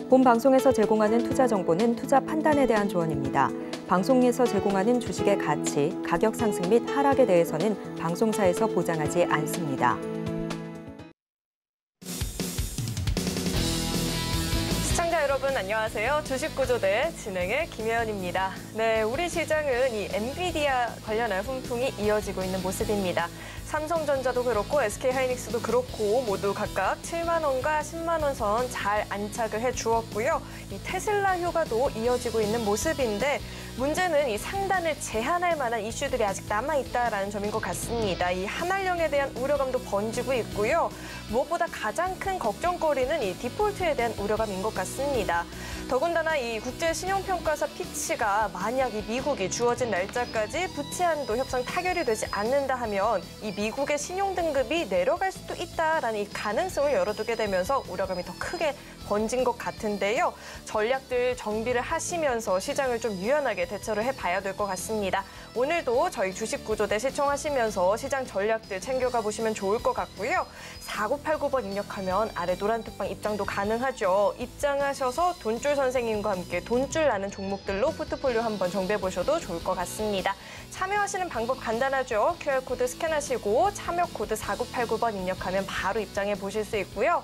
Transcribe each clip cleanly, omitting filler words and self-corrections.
본 방송에서 제공하는 투자 정보는 투자 판단에 대한 조언입니다. 방송에서 제공하는 주식의 가치, 가격 상승 및 하락에 대해서는 방송사에서 보장하지 않습니다. 시청자 여러분 안녕하세요. 주식구조대 진행의 김혜연입니다. 네, 우리 시장은 이 엔비디아 관련한 훈풍이 이어지고 있는 모습입니다. 삼성전자도 그렇고 SK하이닉스도 그렇고 모두 각각 7만 원과 10만 원 선 잘 안착을 해주었고요. 이 테슬라 효과도 이어지고 있는 모습인데 문제는 이 상단을 제한할 만한 이슈들이 아직 남아있다라는 점인 것 같습니다. 이 한알령에 대한 우려감도 번지고 있고요. 무엇보다 가장 큰 걱정거리는 이 디폴트에 대한 우려감인 것 같습니다. 더군다나 이 국제신용평가사 피치가 만약 이 미국이 주어진 날짜까지 부채 한도 협상 타결이 되지 않는다 하면 이 미국의 신용등급이 내려갈 수도 있다라는 이 가능성을 열어두게 되면서 우려감이 더 크게 번진 것 같은데요. 전략들 정비를 하시면서 시장을 좀 유연하게 대처를 해봐야 될 것 같습니다. 오늘도 저희 주식구조대 시청하시면서 시장 전략들 챙겨가 보시면 좋을 것 같고요. 4989번 입력하면 아래 노란 톡방 입장도 가능하죠. 입장하셔서 돈줄 선생님과 함께 돈줄 나는 종목들로 포트폴리오 한번 정비해보셔도 좋을 것 같습니다. 참여하시는 방법 간단하죠. QR코드 스캔하시고 참여 코드 4989번 입력하면 바로 입장해 보실 수 있고요.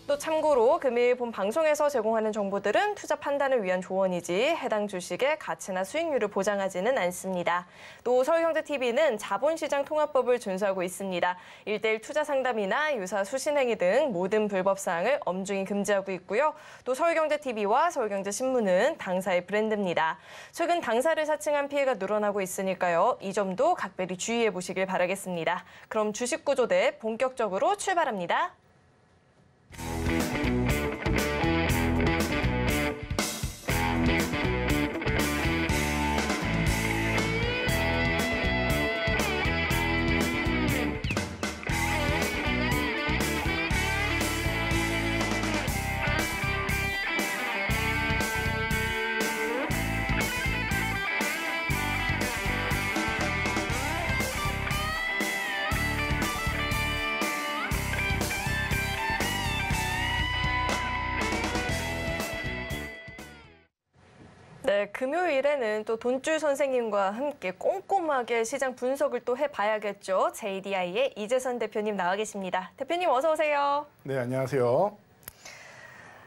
또 참고로 금일 본 방송에서 제공하는 정보들은 투자 판단을 위한 조언이지 해당 주식의 가치나 수익률을 보장하지는 않습니다. 또 서울경제TV는 자본시장 통합법을 준수하고 있습니다. 1:1 투자 상담이나 유사 수신행위 등 모든 불법 사항을 엄중히 금지하고 있고요. 또 서울경제TV와 서울경제신문은 당사의 브랜드입니다. 최근 당사를 사칭한 피해가 늘어나고 있으니까요. 이 점도 각별히 주의해 보시길 바라겠습니다. 그럼 주식구조대 본격적으로 출발합니다. 네, 금요일에는 또 돈줄 선생님과 함께 꼼꼼하게 시장 분석을 또 해봐야겠죠. JDI의 이재선 대표님 나와 계십니다. 대표님 어서 오세요. 네, 안녕하세요.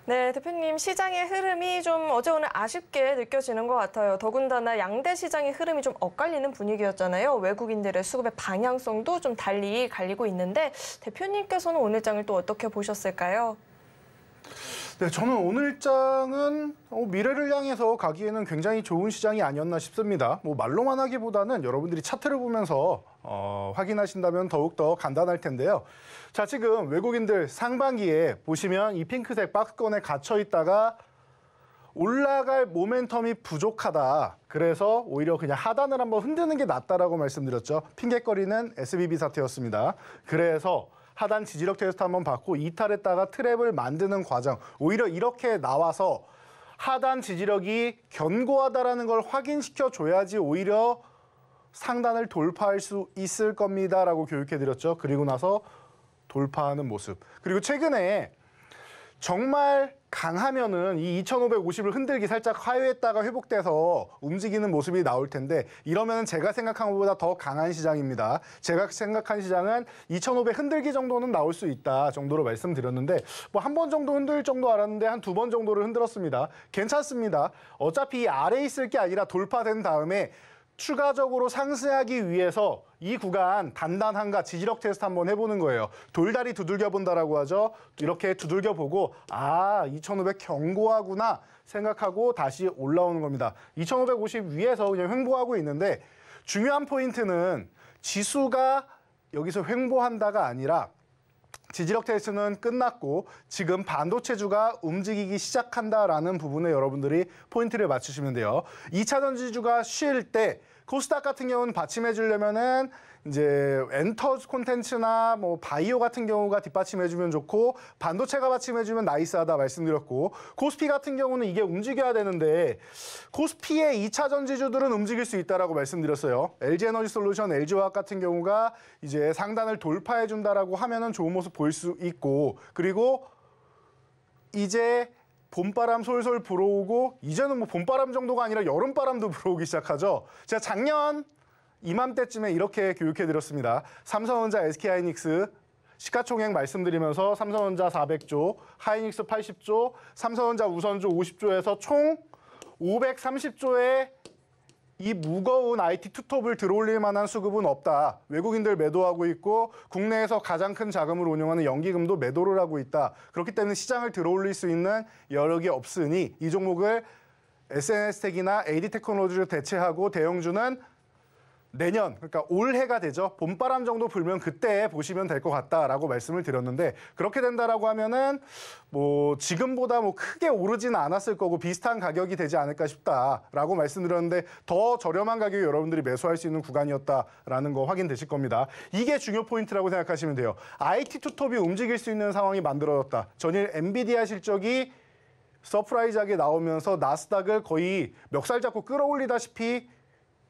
네, 대표님 시장의 흐름이 좀 어제 오늘 아쉽게 느껴지는 것 같아요. 더군다나 양대 시장의 흐름이 좀 엇갈리는 분위기였잖아요. 외국인들의 수급의 방향성도 좀 달리 갈리고 있는데 대표님께서는 오늘 장을 또 어떻게 보셨을까요? 네, 저는 오늘 장은 미래를 향해서 가기에는 굉장히 좋은 시장이 아니었나 싶습니다. 말로만 하기보다는 여러분들이 차트를 보면서 확인하신다면 더욱더 간단할 텐데요. 자, 지금 외국인들 상반기에 보시면 이 핑크색 박스권에 갇혀 있다가 올라갈 모멘텀이 부족하다. 그래서 오히려 그냥 하단을 한번 흔드는 게 낫다라고 말씀드렸죠. 핑계거리는 SBB 사태였습니다. 그래서 하단 지지력 테스트 한번 받고 이탈했다가 트랩을 만드는 과정. 오히려 이렇게 나와서 하단 지지력이 견고하다라는 걸 확인시켜줘야지 오히려 상단을 돌파할 수 있을 겁니다라고 교육해드렸죠. 그리고 나서 돌파하는 모습. 그리고 최근에 정말 강하면은 이 2550을 흔들기 살짝 하회했다가 회복돼서 움직이는 모습이 나올 텐데 이러면은 제가 생각한 것보다 더 강한 시장입니다. 제가 생각한 시장은 2500 흔들기 정도는 나올 수 있다 정도로 말씀드렸는데 한 번 정도 흔들 정도 알았는데 한 2번 정도를 흔들었습니다. 괜찮습니다. 어차피 이 아래에 있을 게 아니라 돌파된 다음에 추가적으로 상승하기 위해서 이 구간 단단한가 지지력 테스트 한번 해보는 거예요. 돌다리 두들겨 본다라고 하죠. 이렇게 두들겨 보고 2500 견고하구나 생각하고 다시 올라오는 겁니다. 2550 위에서 그냥 횡보하고 있는데 중요한 포인트는 지수가 여기서 횡보한다가 아니라 지지력 테스트는 끝났고 지금 반도체주가 움직이기 시작한다라는 부분에 여러분들이 포인트를 맞추시면 돼요. 2차 전지주가 쉴 때 코스닥 같은 경우는 받침해 주려면은 이제 엔터 콘텐츠나 바이오 같은 경우가 뒷받침해 주면 좋고 반도체가 받침해 주면 나이스하다 말씀드렸고 코스피 같은 경우는 이게 움직여야 되는데 코스피의 2차 전지주들은 움직일 수 있다라고 말씀드렸어요. LG에너지솔루션, LG화학 같은 경우가 이제 상단을 돌파해 준다라고 하면은 좋은 모습 보일 수 있고 그리고 이제 봄바람 솔솔 불어오고 이제는 뭐 봄바람 정도가 아니라 여름바람도 불어오기 시작하죠. 제가 작년 이맘때쯤에 이렇게 교육해드렸습니다. 삼성전자, SK하이닉스 시가총액 말씀드리면서 삼성전자 400조, 하이닉스 80조, 삼성전자 우선주 50조에서 총 530조의 이 무거운 IT 투톱을 들어올릴 만한 수급은 없다. 외국인들 매도하고 있고 국내에서 가장 큰 자금을 운용하는 연기금도 매도를 하고 있다. 그렇기 때문에 시장을 들어올릴 수 있는 여력이 없으니 이 종목을 SNS텍이나 AD테크놀로지를 대체하고 대형주는 내년, 그러니까 올해가 되죠. 봄바람 정도 불면 그때 보시면 될 것 같다라고 말씀을 드렸는데 그렇게 된다라고 하면은 뭐 지금보다 뭐 크게 오르지는 않았을 거고 비슷한 가격이 되지 않을까 싶다라고 말씀드렸는데 더 저렴한 가격에 여러분들이 매수할 수 있는 구간이었다라는 거 확인되실 겁니다. 이게 중요 포인트라고 생각하시면 돼요. IT 투톱이 움직일 수 있는 상황이 만들어졌다. 전일 엔비디아 실적이 서프라이즈하게 나오면서 나스닥을 거의 멱살 잡고 끌어올리다시피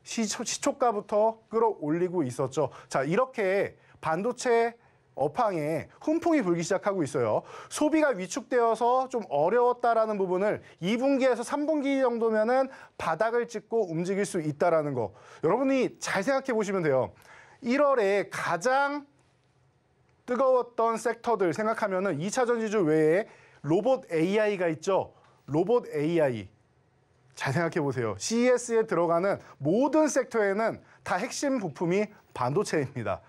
시초가부터 끌어올리고 있었죠. 자, 이렇게 반도체 업황에 훈풍이 불기 시작하고 있어요. 소비가 위축되어서 좀 어려웠다라는 부분을 2분기에서 3분기 정도면은 바닥을 찍고 움직일 수 있다라는 거. 여러분이 잘 생각해 보시면 돼요. 1월에 가장 뜨거웠던 섹터들 생각하면은 2차 전지주 외에 로봇 AI가 있죠. 로봇 AI. 잘 생각해 보세요. CES에 들어가는 모든 섹터에는 다 핵심 부품이 반도체입니다.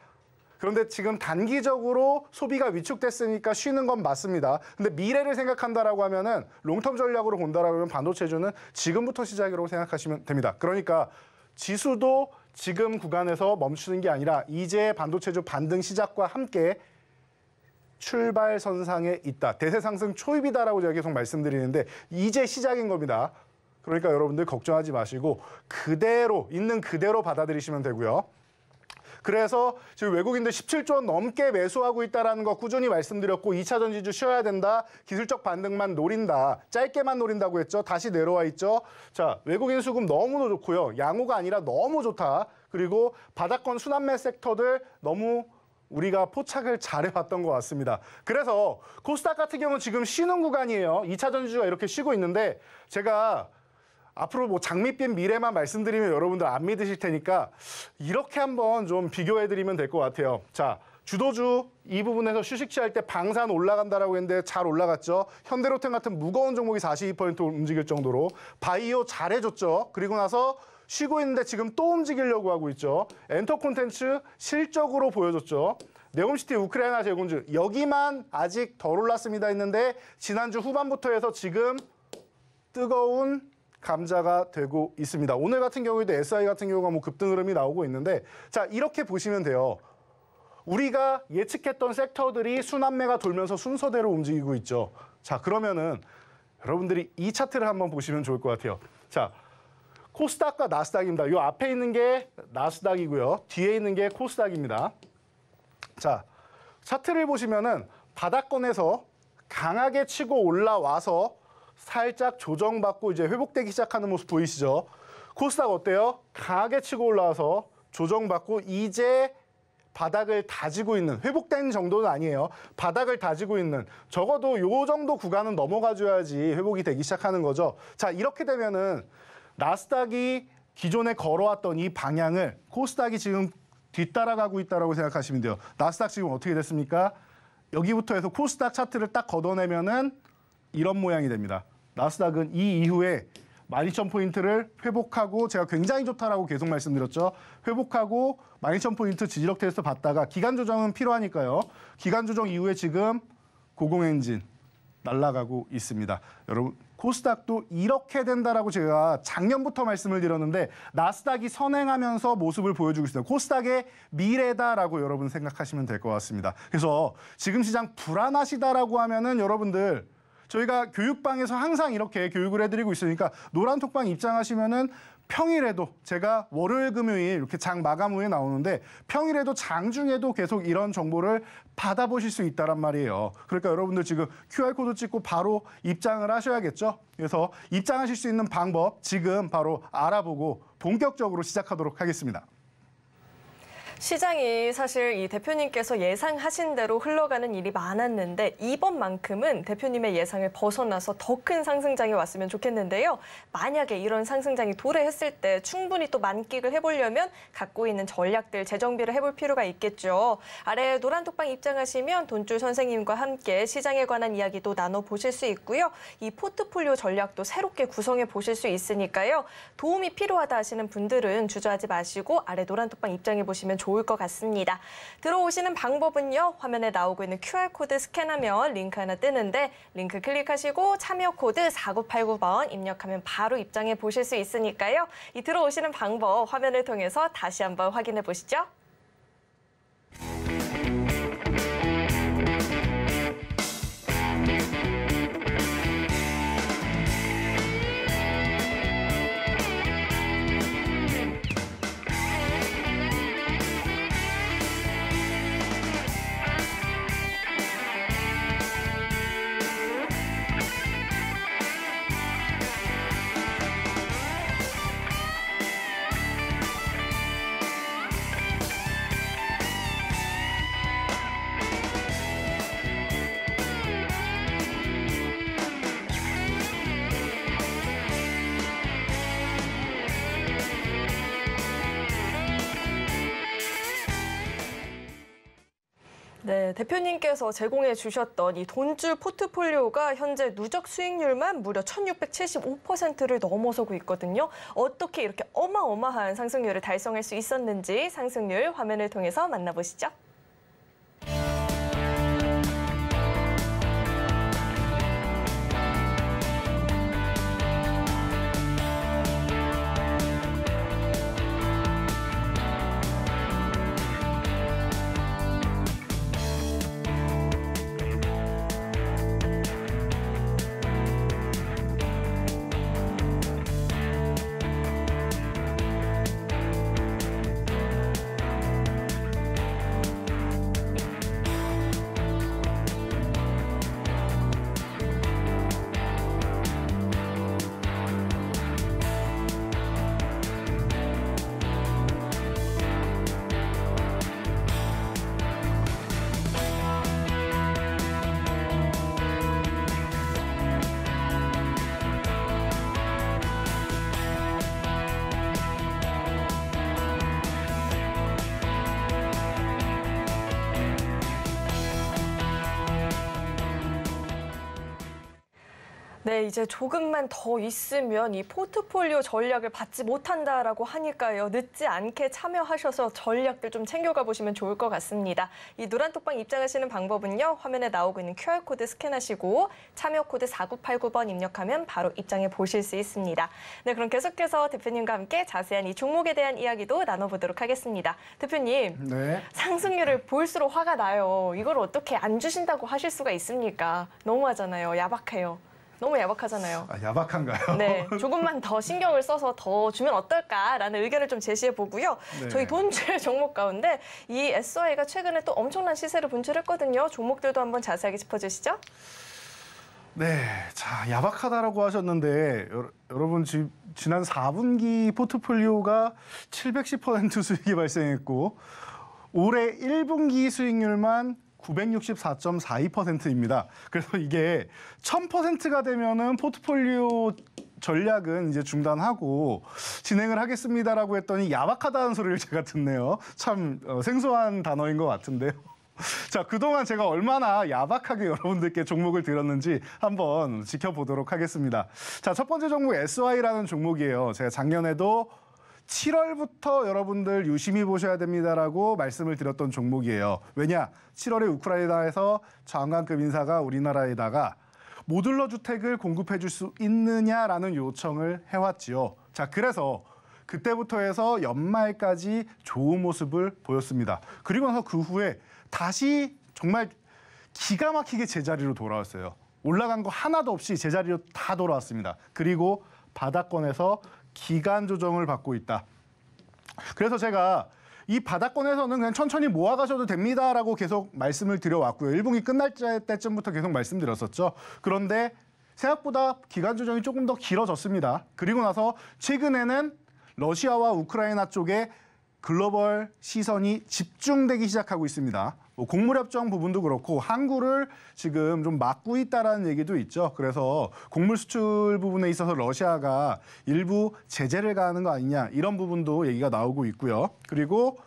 그런데 지금 단기적으로 소비가 위축됐으니까 쉬는 건 맞습니다. 근데 미래를 생각한다라고 하면은 롱텀 전략으로 본다라고 하면 반도체주는 지금부터 시작이라고 생각하시면 됩니다. 그러니까 지수도 지금 구간에서 멈추는 게 아니라 이제 반도체주 반등 시작과 함께 출발선상에 있다. 대세 상승 초입이다라고 제가 계속 말씀드리는데 이제 시작인 겁니다. 그러니까 여러분들 걱정하지 마시고 그대로 있는 그대로 받아들이시면 되고요. 그래서 지금 외국인들 17조 원 넘게 매수하고 있다는 거 꾸준히 말씀드렸고 2차 전지주 쉬어야 된다. 기술적 반등만 노린다. 짧게만 노린다고 했죠. 다시 내려와 있죠. 자, 외국인 수급 너무 좋고요. 양호가 아니라 너무 좋다. 그리고 바닥권 순환매 섹터들 너무 우리가 포착을 잘해봤던 것 같습니다. 그래서 코스닥 같은 경우는 지금 쉬는 구간이에요. 2차 전지주가 이렇게 쉬고 있는데 제가 앞으로 뭐 장밋빛 미래만 말씀드리면 여러분들 안 믿으실 테니까 이렇게 한번 좀 비교해드리면 될 것 같아요. 자, 주도주 이 부분에서 휴식 취할 때 방산 올라간다라고 했는데 잘 올라갔죠. 현대로템 같은 무거운 종목이 42% 움직일 정도로 바이오 잘해줬죠. 그리고 나서 쉬고 있는데 지금 또 움직이려고 하고 있죠. 엔터 콘텐츠 실적으로 보여줬죠. 네옴시티 우크라이나 제공주 여기만 아직 덜 올랐습니다 했는데 지난주 후반부터 해서 지금 뜨거운 감자가 되고 있습니다. 오늘 같은 경우에도 SI 같은 경우가 뭐 급등 흐름이 나오고 있는데 자, 이렇게 보시면 돼요. 우리가 예측했던 섹터들이 순환매가 돌면서 순서대로 움직이고 있죠. 자, 그러면은 여러분들이 이 차트를 한번 보시면 좋을 것 같아요. 자, 코스닥과 나스닥입니다. 이 앞에 있는 게 나스닥이고요. 뒤에 있는 게 코스닥입니다. 자, 차트를 보시면은 바닥권에서 강하게 치고 올라와서 살짝 조정받고 이제 회복되기 시작하는 모습 보이시죠? 코스닥 어때요? 강하게 치고 올라와서 조정받고 이제 바닥을 다지고 있는, 회복된 정도는 아니에요. 바닥을 다지고 있는, 적어도 요 정도 구간은 넘어가줘야지 회복이 되기 시작하는 거죠. 자, 이렇게 되면은 나스닥이 기존에 걸어왔던 이 방향을 코스닥이 지금 뒤따라가고 있다고 생각하시면 돼요. 나스닥 지금 어떻게 됐습니까? 여기부터 해서 코스닥 차트를 딱 걷어내면은 이런 모양이 됩니다. 나스닥은 이 이후에 12,000포인트를 회복하고 제가 굉장히 좋다라고 계속 말씀드렸죠. 회복하고 12,000포인트 지지력 테스트 받다가 기간 조정은 필요하니까요. 기간 조정 이후에 지금 고공행진 날아가고 있습니다. 여러분 코스닥도 이렇게 된다라고 제가 작년부터 말씀을 드렸는데 나스닥이 선행하면서 모습을 보여주고 있어요. 코스닥의 미래다라고 여러분 생각하시면 될 것 같습니다. 그래서 지금 시장 불안하시다라고 하면은 여러분들 저희가 교육방에서 항상 이렇게 교육을 해드리고 있으니까 노란톡방 입장하시면은 평일에도 제가 월요일, 금요일 이렇게 장 마감 후에 나오는데 평일에도 장중에도 계속 이런 정보를 받아보실 수 있다란 말이에요. 그러니까 여러분들 지금 QR코드 찍고 바로 입장을 하셔야겠죠. 그래서 입장하실 수 있는 방법 지금 바로 알아보고 본격적으로 시작하도록 하겠습니다. 시장이 사실 이 대표님께서 예상하신 대로 흘러가는 일이 많았는데 이번만큼은 대표님의 예상을 벗어나서 더 큰 상승장이 왔으면 좋겠는데요. 만약에 이런 상승장이 도래했을 때 충분히 또 만끽을 해보려면 갖고 있는 전략들 재정비를 해볼 필요가 있겠죠. 아래 노란톡방 입장하시면 돈줄 선생님과 함께 시장에 관한 이야기도 나눠보실 수 있고요. 이 포트폴리오 전략도 새롭게 구성해 보실 수 있으니까요. 도움이 필요하다 하시는 분들은 주저하지 마시고 아래 노란톡방 입장해 보시면 좋을 것 같습니다. 들어오시는 방법은요. 화면에 나오고 있는 QR코드 스캔하면 링크 하나 뜨는데 링크 클릭하시고 참여 코드 4989번 입력하면 바로 입장해 보실 수 있으니까요. 이 들어오시는 방법 화면을 통해서 다시 한번 확인해 보시죠. 네, 대표님께서 제공해 주셨던 이 돈줄 포트폴리오가 현재 누적 수익률만 무려 1675%를 넘어서고 있거든요. 어떻게 이렇게 어마어마한 상승률을 달성할 수 있었는지 상승률 화면을 통해서 만나보시죠. 네, 이제 조금만 더 있으면 이 포트폴리오 전략을 받지 못한다라고 하니까요. 늦지 않게 참여하셔서 전략들 좀 챙겨가 보시면 좋을 것 같습니다. 이 노란톡방 입장하시는 방법은요. 화면에 나오고 있는 QR코드 스캔하시고 참여 코드 4989번 입력하면 바로 입장해 보실 수 있습니다. 네, 그럼 계속해서 대표님과 함께 자세한 이 종목에 대한 이야기도 나눠보도록 하겠습니다. 대표님, 네. 상승률을 볼수록 화가 나요. 이걸 어떻게 안 주신다고 하실 수가 있습니까? 너무하잖아요. 야박해요. 너무 야박하잖아요. 아, 야박한가요? 네, 조금만 더 신경을 써서 더 주면 어떨까라는 의견을 좀 제시해 보고요. 네. 저희 돈줄 종목 가운데 이 SY가 최근에 또 엄청난 시세를 분출했거든요. 종목들도 한번 자세하게 짚어주시죠. 네, 자 야박하다라고 하셨는데 여러분 지난 4분기 포트폴리오가 710% 수익이 발생했고 올해 1분기 수익률만 964.42%입니다. 그래서 이게 1000%가 되면은 포트폴리오 전략은 이제 중단하고 진행을 하겠습니다라고 했더니 야박하다는 소리를 제가 듣네요. 참 생소한 단어인 것 같은데요. 자, 그동안 제가 얼마나 야박하게 여러분들께 종목을 드렸는지 한번 지켜보도록 하겠습니다. 자, 첫 번째 종목 SY라는 종목이에요. 제가 작년에도 7월부터 여러분들 유심히 보셔야 됩니다라고 말씀을 드렸던 종목이에요. 왜냐? 7월에 우크라이나에서 장관급 인사가 우리나라에다가 모듈러 주택을 공급해 줄 수 있느냐라는 요청을 해왔지요. 자, 그래서 그때부터 해서 연말까지 좋은 모습을 보였습니다. 그리고 나서 그 후에 다시 정말 기가 막히게 제자리로 돌아왔어요. 올라간 거 하나도 없이 제자리로 다 돌아왔습니다. 그리고 바닥권에서 기간 조정을 받고 있다. 그래서 제가 이 바닥권에서는 그냥 천천히 모아가셔도 됩니다라고 계속 말씀을 드려왔고요. 1분기 끝날 때쯤부터 계속 말씀드렸었죠. 그런데 생각보다 기간 조정이 조금 더 길어졌습니다. 그리고 나서 최근에는 러시아와 우크라이나 쪽에 글로벌 시선이 집중되기 시작하고 있습니다. 뭐 곡물협정 부분도 그렇고 항구를 지금 좀 막고 있다라는 얘기도 있죠. 그래서 곡물 수출 부분에 있어서 러시아가 일부 제재를 가하는 거 아니냐 이런 부분도 얘기가 나오고 있고요. 그리고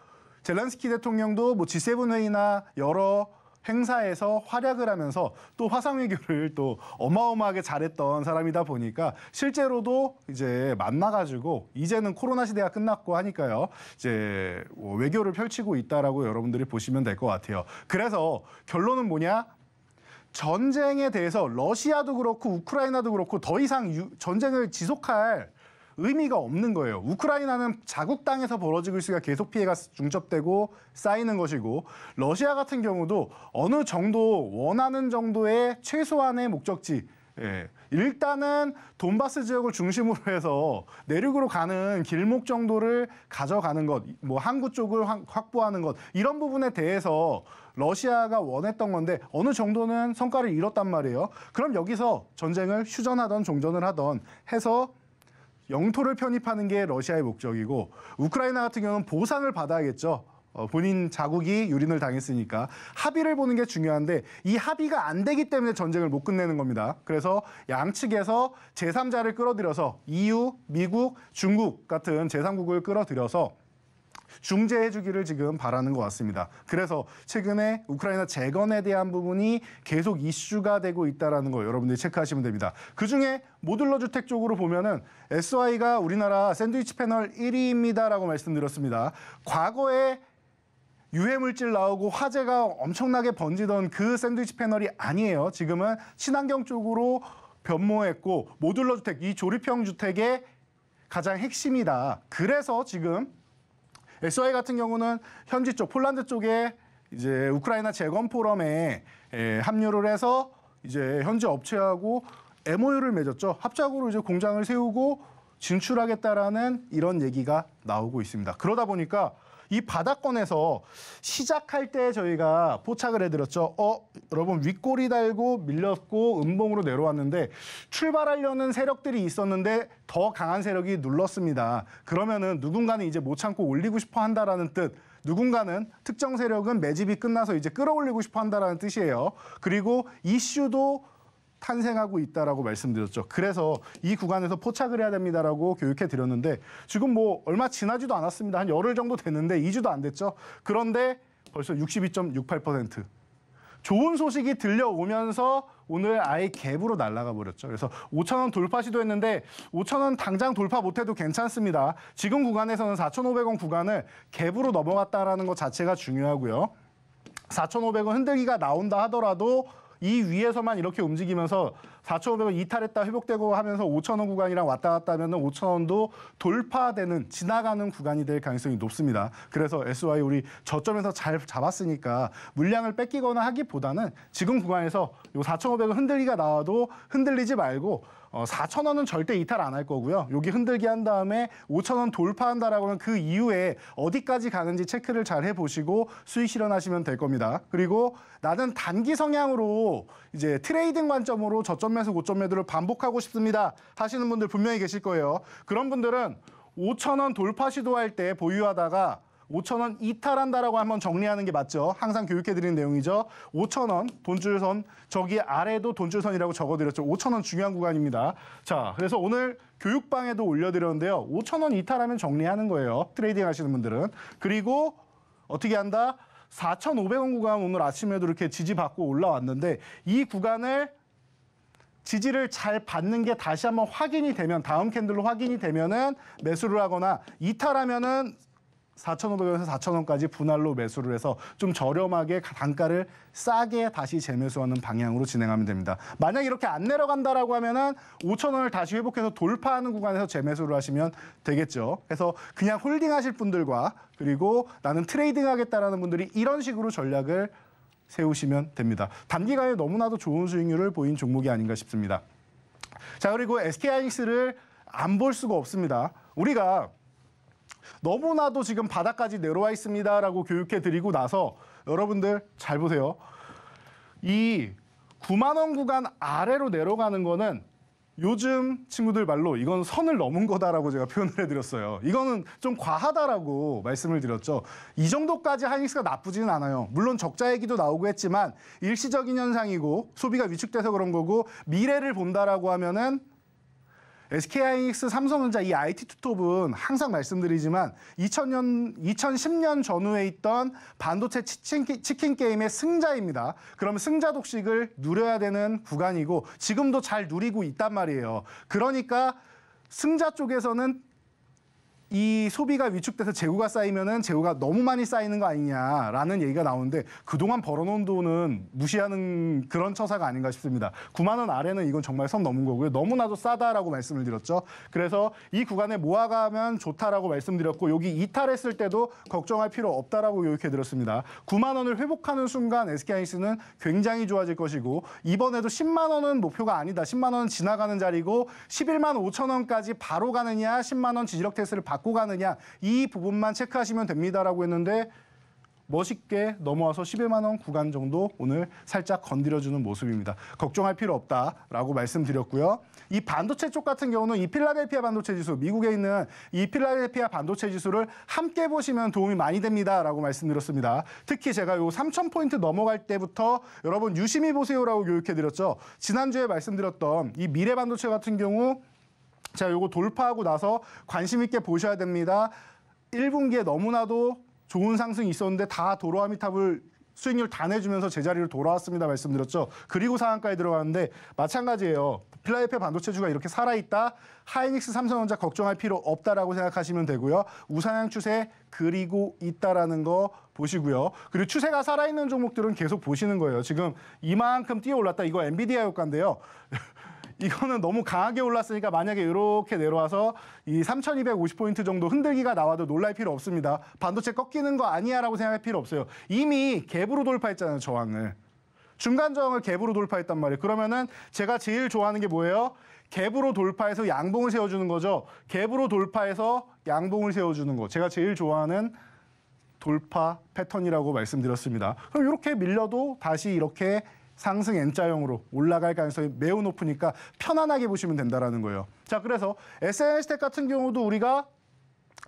젤렌스키 대통령도 뭐 G7 회의나 여러 행사에서 활약을 하면서 또 화상 외교를 또 어마어마하게 잘했던 사람이다 보니까 실제로도 이제 만나가지고 이제는 코로나 시대가 끝났고 하니까요. 이제 뭐 외교를 펼치고 있다라고 여러분들이 보시면 될 것 같아요. 그래서 결론은 뭐냐? 전쟁에 대해서 러시아도 그렇고 우크라이나도 그렇고 더 이상 전쟁을 지속할 의미가 없는 거예요. 우크라이나는 자국 땅에서 벌어지고 있으니까 계속 피해가 중첩되고 쌓이는 것이고 러시아 같은 경우도 어느 정도 원하는 정도의 최소한의 목적지 일단은 돈바스 지역을 중심으로 해서 내륙으로 가는 길목 정도를 가져가는 것, 뭐 항구 쪽을 확보하는 것 이런 부분에 대해서 러시아가 원했던 건데 어느 정도는 성과를 이뤘단 말이에요. 그럼 여기서 전쟁을 휴전하던 종전을 하던 해서 영토를 편입하는 게 러시아의 목적이고 우크라이나 같은 경우는 보상을 받아야겠죠. 본인 자국이 유린을 당했으니까 합의를 보는 게 중요한데 이 합의가 안 되기 때문에 전쟁을 못 끝내는 겁니다. 그래서 양측에서 제3자를 끌어들여서 EU, 미국, 중국 같은 제3국을 끌어들여서 중재해주기를 지금 바라는 것 같습니다. 그래서 최근에 우크라이나 재건에 대한 부분이 계속 이슈가 되고 있다는 거 여러분들이 체크하시면 됩니다. 그중에 모듈러 주택 쪽으로 보면은 SY가 우리나라 샌드위치 패널 1위입니다라고 말씀드렸습니다. 과거에 유해물질 나오고 화재가 엄청나게 번지던 그 샌드위치 패널이 아니에요. 지금은 친환경 쪽으로 변모했고 모듈러 주택, 이 조립형 주택의 가장 핵심이다. 그래서 지금 SY 같은 경우는 현지 쪽, 폴란드 쪽에 이제 우크라이나 재건 포럼에 합류를 해서 이제 현지 업체하고 MOU를 맺었죠. 합작으로 이제 공장을 세우고 진출하겠다라는 이런 얘기가 나오고 있습니다. 그러다 보니까 이 바닥권에서 시작할 때 저희가 포착을 해드렸죠. 여러분 윗꼬리 달고 밀렸고 음봉으로 내려왔는데 출발하려는 세력들이 있었는데 더 강한 세력이 눌렀습니다. 그러면은 누군가는 이제 못 참고 올리고 싶어 한다라는 뜻. 누군가는 특정 세력은 매집이 끝나서 이제 끌어올리고 싶어 한다라는 뜻이에요. 그리고 이슈도 탄생하고 있다라고 말씀드렸죠. 그래서 이 구간에서 포착을 해야 됩니다라고 교육해 드렸는데 지금 뭐 얼마 지나지도 않았습니다. 한 열흘 정도 됐는데 2주도 안 됐죠. 그런데 벌써 62.68%. 좋은 소식이 들려오면서 오늘 아예 갭으로 날아가 버렸죠. 그래서 5,000원 돌파 시도했는데 5,000원 당장 돌파 못해도 괜찮습니다. 지금 구간에서는 4,500원 구간을 갭으로 넘어갔다라는 것 자체가 중요하고요. 4,500원 흔들기가 나온다 하더라도 이 위에서만 이렇게 움직이면서 4,500원 이탈했다 회복되고 하면서 5,000원 구간이랑 왔다 갔다 하면 5,000원도 돌파되는 지나가는 구간이 될 가능성이 높습니다. 그래서 SY 우리 저점에서 잘 잡았으니까 물량을 뺏기거나 하기보다는 지금 구간에서 요 4,500원 흔들기가 나와도 흔들리지 말고 4,000원은 절대 이탈 안 할 거고요. 여기 흔들기 한 다음에 5,000원 돌파한다라고 하면 그 이후에 어디까지 가는지 체크를 잘 해보시고 수익 실현하시면 될 겁니다. 그리고 나는 단기 성향으로 이제 트레이딩 관점으로 저점 매수, 고점 매도를 반복하고 싶습니다 하시는 분들 분명히 계실 거예요. 그런 분들은 5,000원 돌파 시도할 때 보유하다가 5,000원 이탈한다라고 한번 정리하는 게 맞죠. 항상 교육해드리는 내용이죠. 5,000원 돈줄선, 저기 아래도 돈줄선이라고 적어드렸죠. 5,000원 중요한 구간입니다. 자, 그래서 오늘 교육방에도 올려드렸는데요. 5,000원 이탈하면 정리하는 거예요. 트레이딩 하시는 분들은. 그리고 어떻게 한다? 4,500원 구간 오늘 아침에도 이렇게 지지받고 올라왔는데 이 구간을 지지를 잘 받는 게 다시 한번 확인이 되면 다음 캔들로 확인이 되면은 매수를 하거나 이탈하면은 4,500원에서 4,000원까지 분할로 매수를 해서 좀 저렴하게 단가를 싸게 다시 재매수하는 방향으로 진행하면 됩니다. 만약 이렇게 안 내려간다라고 하면은 5,000원을 다시 회복해서 돌파하는 구간에서 재매수를 하시면 되겠죠. 그래서 그냥 홀딩하실 분들과 그리고 나는 트레이딩 하겠다라는 분들이 이런 식으로 전략을 세우시면 됩니다. 단기간에 너무나도 좋은 수익률을 보인 종목이 아닌가 싶습니다. 자, 그리고 SK하이닉스를 안 볼 수가 없습니다. 우리가 너무나도 지금 바닥까지 내려와 있습니다라고 교육해드리고 나서 여러분들 잘 보세요. 이 9만 원 구간 아래로 내려가는 거는 요즘 친구들 말로 이건 선을 넘은 거다라고 제가 표현을 해드렸어요. 이거는 좀 과하다라고 말씀을 드렸죠. 이 정도까지 하이닉스가 나쁘지는 않아요. 물론 적자 얘기도 나오고 했지만 일시적인 현상이고 소비가 위축돼서 그런 거고 미래를 본다라고 하면은 SK하이닉스, 삼성전자 이 IT 투톱은 항상 말씀드리지만 2010년 전후에 있던 반도체 치킨 게임의 승자입니다. 그럼 승자 독식을 누려야 되는 구간이고 지금도 잘 누리고 있단 말이에요. 그러니까 승자 쪽에서는 이 소비가 위축돼서 재고가 쌓이면은 재고가 너무 많이 쌓이는 거 아니냐라는 얘기가 나오는데 그동안 벌어놓은 돈은 무시하는 그런 처사가 아닌가 싶습니다. 9만 원 아래는 이건 정말 선 넘은 거고요. 너무나도 싸다라고 말씀을 드렸죠. 그래서 이 구간에 모아가면 좋다라고 말씀드렸고 여기 이탈했을 때도 걱정할 필요 없다라고 요약해드렸습니다. 9만 원을 회복하는 순간 SK하이닉스는 굉장히 좋아질 것이고 이번에도 10만 원은 목표가 아니다. 10만 원은 지나가는 자리고 11만 5천 원까지 바로 가느냐 10만 원 지지력 테스트를 받고 가느냐 이 부분만 체크하시면 됩니다라고 했는데 멋있게 넘어와서 11만 원 구간 정도 오늘 살짝 건드려주는 모습입니다. 걱정할 필요 없다라고 말씀드렸고요. 이 반도체 쪽 같은 경우는 이 필라델피아 반도체 지수, 미국에 있는 이 필라델피아 반도체 지수를 함께 보시면 도움이 많이 됩니다라고 말씀드렸습니다. 특히 제가 요 3,000포인트 넘어갈 때부터 여러분 유심히 보세요라고 교육해드렸죠. 지난주에 말씀드렸던 이 미래 반도체 같은 경우 자, 요거 돌파하고 나서 관심 있게 보셔야 됩니다. 1분기에 너무나도 좋은 상승이 있었는데 다 도로아미탑을 수익률 다 내주면서 제자리로 돌아왔습니다. 말씀드렸죠. 그리고 상한가에 들어가는데 마찬가지예요. 필라델피아 반도체주가 이렇게 살아있다. 하이닉스, 삼성전자 걱정할 필요 없다라고 생각하시면 되고요. 우상향 추세 그리고 있다라는 거 보시고요. 그리고 추세가 살아있는 종목들은 계속 보시는 거예요. 지금 이만큼 뛰어 올랐다. 이거 엔비디아 효과인데요. 이거는 너무 강하게 올랐으니까 만약에 이렇게 내려와서 이 3,250포인트 정도 흔들기가 나와도 놀랄 필요 없습니다. 반도체 꺾이는 거 아니야라고 생각할 필요 없어요. 이미 갭으로 돌파했잖아요, 저항을. 중간 저항을 갭으로 돌파했단 말이에요. 그러면은 제가 제일 좋아하는 게 뭐예요? 갭으로 돌파해서 양봉을 세워주는 거죠. 갭으로 돌파해서 양봉을 세워주는 거. 제가 제일 좋아하는 돌파 패턴이라고 말씀드렸습니다. 그럼 이렇게 밀려도 다시 이렇게 상승 N자형으로 올라갈 가능성이 매우 높으니까 편안하게 보시면 된다는 거예요. 자, 그래서 SNS텍 같은 경우도 우리가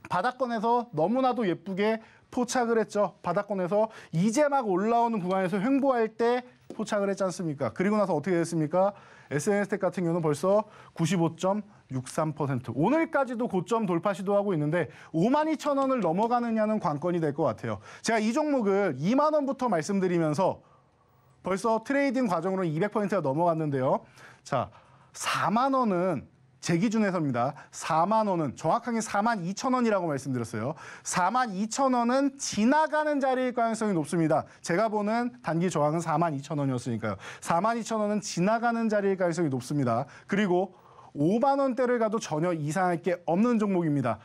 바닥권에서 너무나도 예쁘게 포착을 했죠. 바닥권에서 이제 막 올라오는 구간에서 횡보할 때 포착을 했지 않습니까? 그리고 나서 어떻게 됐습니까? SNS텍 같은 경우는 벌써 95.63%. 오늘까지도 고점 돌파 시도하고 있는데 52,000원을 넘어가느냐는 관건이 될 것 같아요. 제가 이 종목을 2만 원부터 말씀드리면서 벌써 트레이딩 과정으로 200%가 넘어갔는데요. 자, 4만 원은 제 기준에서입니다. 4만 원은 정확하게 42,000원이라고 말씀드렸어요. 42,000원은 지나가는 자리일 가능성이 높습니다. 제가 보는 단기 저항은 42,000원이었으니까요. 42,000원은 지나가는 자리일 가능성이 높습니다. 그리고 5만 원대를 가도 전혀 이상할 게 없는 종목입니다.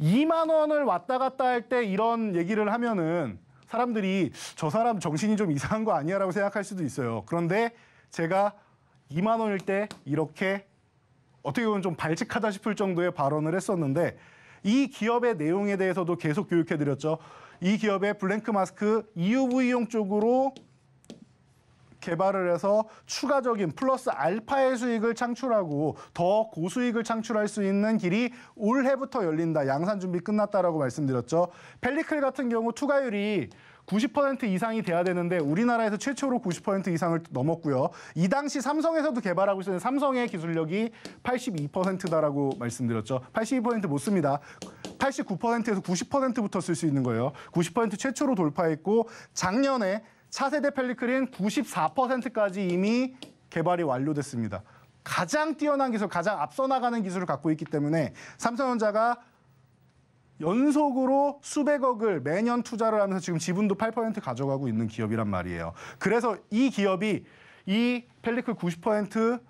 2만 원을 왔다 갔다 할 때 이런 얘기를 하면은 사람들이 저 사람 정신이 좀 이상한 거 아니야라고 생각할 수도 있어요. 그런데 제가 2만 원일 때 이렇게 어떻게 보면 좀 발칙하다 싶을 정도의 발언을 했었는데 이 기업의 내용에 대해서도 계속 교육해드렸죠. 이 기업의 블랭크 마스크 EUV용 쪽으로 개발을 해서 추가적인 플러스 알파의 수익을 창출하고 더 고수익을 창출할 수 있는 길이 올해부터 열린다. 양산 준비 끝났다라고 말씀드렸죠. 펠리클 같은 경우 투과율이 90% 이상이 돼야 되는데 우리나라에서 최초로 90% 이상을 넘었고요. 이 당시 삼성에서도 개발하고 있었는데 삼성의 기술력이 82%다라고 말씀드렸죠. 82% 못 씁니다. 89%에서 90%부터 쓸 수 있는 거예요. 90% 최초로 돌파했고 작년에 차세대 펠리클인 94%까지 이미 개발이 완료됐습니다. 가장 뛰어난 기술, 가장 앞서 나가는 기술을 갖고 있기 때문에 삼성전자가 연속으로 수백억을 매년 투자를 하면서 지금 지분도 8% 가져가고 있는 기업이란 말이에요. 그래서 이 기업이 이 펠리클 90%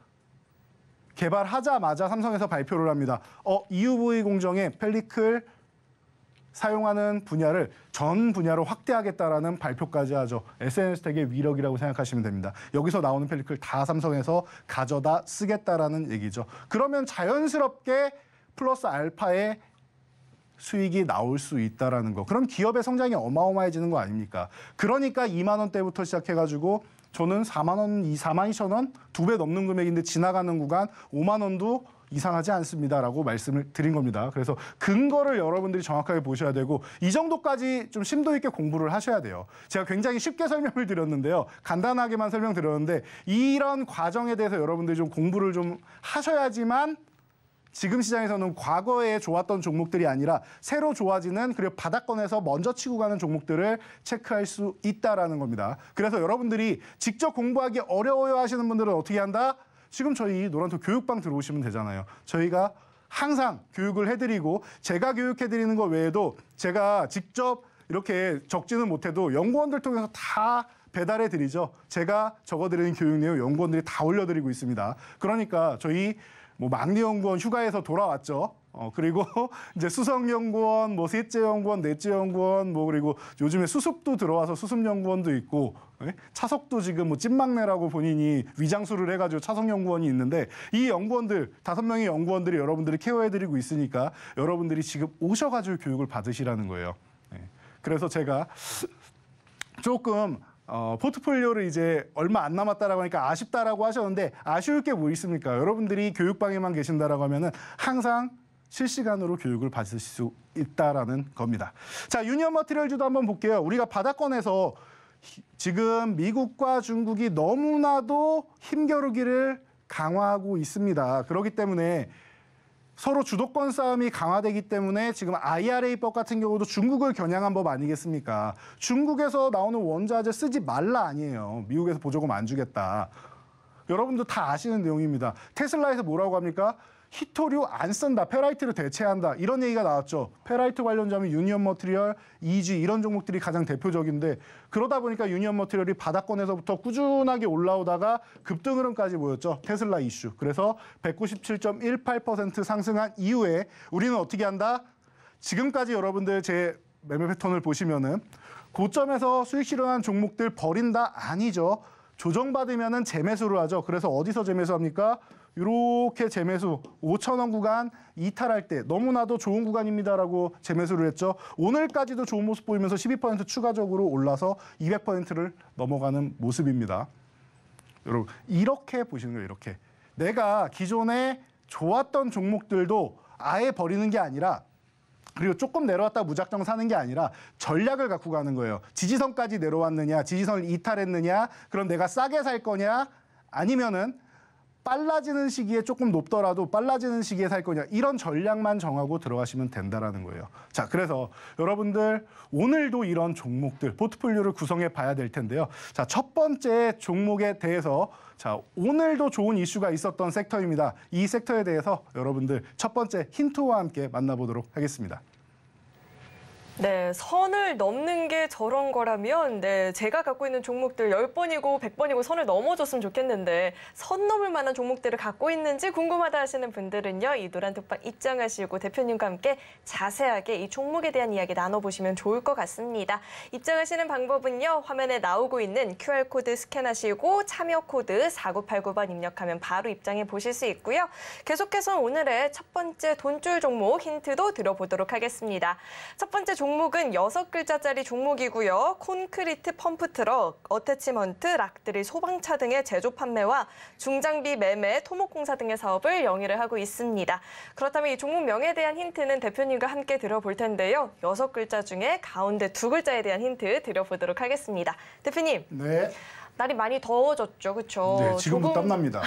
개발하자마자 삼성에서 발표를 합니다. EUV 공정에 펠리클 사용하는 분야를 전 분야로 확대하겠다라는 발표까지 하죠. SNS텍의 위력이라고 생각하시면 됩니다. 여기서 나오는 펠리클 다 삼성에서 가져다 쓰겠다라는 얘기죠. 그러면 자연스럽게 플러스 알파의 수익이 나올 수 있다라는 거. 그럼 기업의 성장이 어마어마해지는 거 아닙니까? 그러니까 2만 원대부터 시작해가지고 저는 4만 원, 4만 2천 원, 2배 넘는 금액인데 지나가는 구간 5만 원도 이상하지 않습니다라고 말씀을 드린 겁니다. 그래서 근거를 여러분들이 정확하게 보셔야 되고 이 정도까지 좀 심도 있게 공부를 하셔야 돼요. 제가 굉장히 쉽게 설명을 드렸는데요. 간단하게만 설명드렸는데 이런 과정에 대해서 여러분들이 좀 공부를 좀 하셔야지만 지금 시장에서는 과거에 좋았던 종목들이 아니라 새로 좋아지는 그리고 바닥권에서 먼저 치고 가는 종목들을 체크할 수 있다라는 겁니다. 그래서 여러분들이 직접 공부하기 어려워요 하시는 분들은 어떻게 한다? 지금 저희 노란톡 교육방 들어오시면 되잖아요. 저희가 항상 교육을 해드리고 제가 교육해드리는 것 외에도 제가 직접 이렇게 적지는 못해도 연구원들 통해서 다 배달해드리죠. 제가 적어드리는 교육 내용 연구원들이 다 올려드리고 있습니다. 그러니까 저희 막내 연구원 휴가에서 돌아왔죠. 그리고 이제 수석 연구원, 셋째 연구원, 넷째 연구원, 그리고 요즘에 수습도 들어와서 수습 연구원도 있고, 차석도 지금 찐막내라고 본인이 위장술을 해가지고 차석 연구원이 있는데 이 연구원들 5명의 연구원들이 여러분들이 케어해드리고 있으니까 여러분들이 지금 오셔가지고 교육을 받으시라는 거예요. 그래서 제가 조금 포트폴리오를 이제 얼마 안 남았다라고 하니까 아쉽다라고 하셨는데 아쉬울 게 뭐 있습니까? 여러분들이 교육방에만 계신다라고 하면은 항상 실시간으로 교육을 받으실 수 있다라는 겁니다. 자, 유니언 머티리얼즈도 한번 볼게요. 우리가 바닥권에서 지금 미국과 중국이 너무나도 힘겨루기를 강화하고 있습니다. 그렇기 때문에 서로 주도권 싸움이 강화되기 때문에 지금 IRA법 같은 경우도 중국을 겨냥한 법 아니겠습니까? 중국에서 나오는 원자재 쓰지 말라 아니에요. 미국에서 보조금 안 주겠다. 여러분도 다 아시는 내용입니다. 테슬라에서 뭐라고 합니까? 히토류 안 쓴다, 페라이트를 대체한다 이런 얘기가 나왔죠. 페라이트 관련자면 유니언 머티리얼, EG 이런 종목들이 가장 대표적인데 그러다 보니까 유니언 머티리얼이 바닥권에서부터 꾸준하게 올라오다가 급등 흐름까지 보였죠. 테슬라 이슈. 그래서 197.18% 상승한 이후에 우리는 어떻게 한다? 지금까지 여러분들 제 매매 패턴을 보시면은 고점에서 수익 실현한 종목들 버린다? 아니죠. 조정받으면은 재매수를 하죠. 그래서 어디서 재매수합니까? 이렇게 재매수 5,000원 구간 이탈할 때 너무나도 좋은 구간입니다라고 재매수를 했죠. 오늘까지도 좋은 모습 보이면서 12% 추가적으로 올라서 200%를 넘어가는 모습입니다. 여러분 이렇게 보시는 거예요. 이렇게 내가 기존에 좋았던 종목들도 아예 버리는 게 아니라 그리고 조금 내려왔다 무작정 사는 게 아니라 전략을 갖고 가는 거예요. 지지선까지 내려왔느냐, 지지선을 이탈했느냐, 그럼 내가 싸게 살 거냐, 아니면은 빨라지는 시기에 조금 높더라도 빨라지는 시기에 살 거냐 이런 전략만 정하고 들어가시면 된다라는 거예요. 자, 그래서 여러분들 오늘도 이런 종목들 포트폴리오를 구성해 봐야 될 텐데요. 자, 첫 번째 종목에 대해서 자, 오늘도 좋은 이슈가 있었던 섹터입니다. 이 섹터에 대해서 여러분들 첫 번째 힌트와 함께 만나보도록 하겠습니다. 네, 선을 넘는 게 저런 거라면 제가 갖고 있는 종목들 10번이고 100번이고 선을 넘어줬으면 좋겠는데 선 넘을 만한 종목들을 갖고 있는지 궁금하다 하시는 분들은요. 이 노란톡방 입장하시고 대표님과 함께 자세하게 이 종목에 대한 이야기 나눠보시면 좋을 것 같습니다. 입장하시는 방법은요. 화면에 나오고 있는 QR코드 스캔하시고 참여 코드 4989번 입력하면 바로 입장해 보실 수 있고요. 계속해서 오늘의 첫 번째 돈줄 종목 힌트도 드려보도록 하겠습니다. 첫 번째 종목은 6글자짜리 종목이고요. 콘크리트 펌프트럭, 어태치먼트, 락드릴, 소방차 등의 제조 판매와 중장비 매매, 토목공사 등의 사업을 영위를 하고 있습니다. 그렇다면 이 종목 명에 대한 힌트는 대표님과 함께 들어볼 텐데요. 6글자 중에 가운데 2글자에 대한 힌트 드려보도록 하겠습니다. 대표님. 네. 날이 많이 더워졌죠, 그렇죠? 네, 지금도 땀납니다.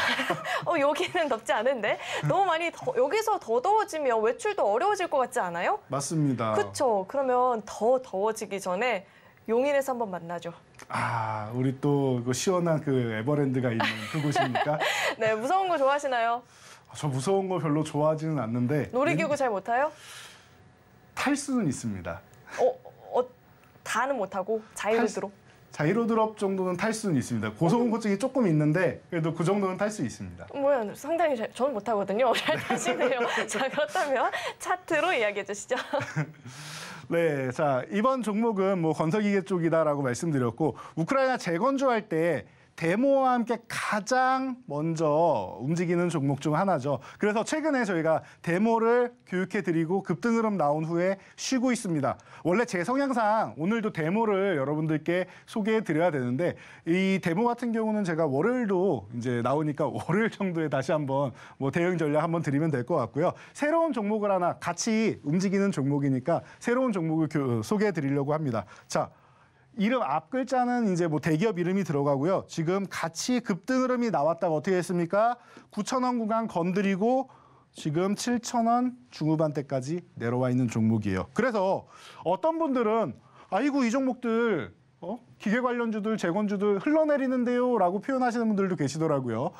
여기는 덥지 않은데 너무 많이 여기서 더 더워지면 외출도 어려워질 것 같지 않아요? 맞습니다. 그렇죠. 그러면 더 더워지기 전에 용인에서 한번 만나죠. 아, 우리 또 그 시원한 그 에버랜드가 있는 그곳입니까? 네, 무서운 거 좋아하시나요? 저 무서운 거 별로 좋아하지는 않는데 놀이기구 잘 못 타요? 탈 수는 있습니다. 다는 못 타고 자이로드롭. 자이로드롭 정도는 탈 수는 있습니다. 고소공포증이 조금 있는데 그래도 그 정도는 탈 수 있습니다. 뭐야, 상당히 저는 못 타거든요. 잘 타시네요. 자, 그렇다면 차트로 이야기해 주시죠. 네, 자 이번 종목은 건설기계 쪽이다라고 말씀드렸고 우크라이나 재건조할 때 데모와 함께 가장 먼저 움직이는 종목 중 하나죠. 그래서 최근에 저희가 데모를 교육해드리고 급등 흐름 나온 후에 쉬고 있습니다. 원래 제 성향상 오늘도 데모를 여러분들께 소개해드려야 되는데 이 데모 같은 경우는 제가 월요일도 이제 나오니까 월요일 정도에 다시 한번 뭐 대응 전략 한번 드리면 될 것 같고요. 새로운 종목을 하나 같이 움직이는 종목이니까 새로운 종목을 소개해드리려고 합니다. 자. 이름 앞 글자는 이제 뭐 대기업 이름이 들어가고요. 지금 같이 급등 흐름이 나왔다가 어떻게 했습니까? 9,000원 구간 건드리고 지금 7,000원 중후반대까지 내려와 있는 종목이에요. 그래서 어떤 분들은 아이고 이 종목들 기계 관련주들, 재건주들 흘러내리는데요 라고 표현하시는 분들도 계시더라고요.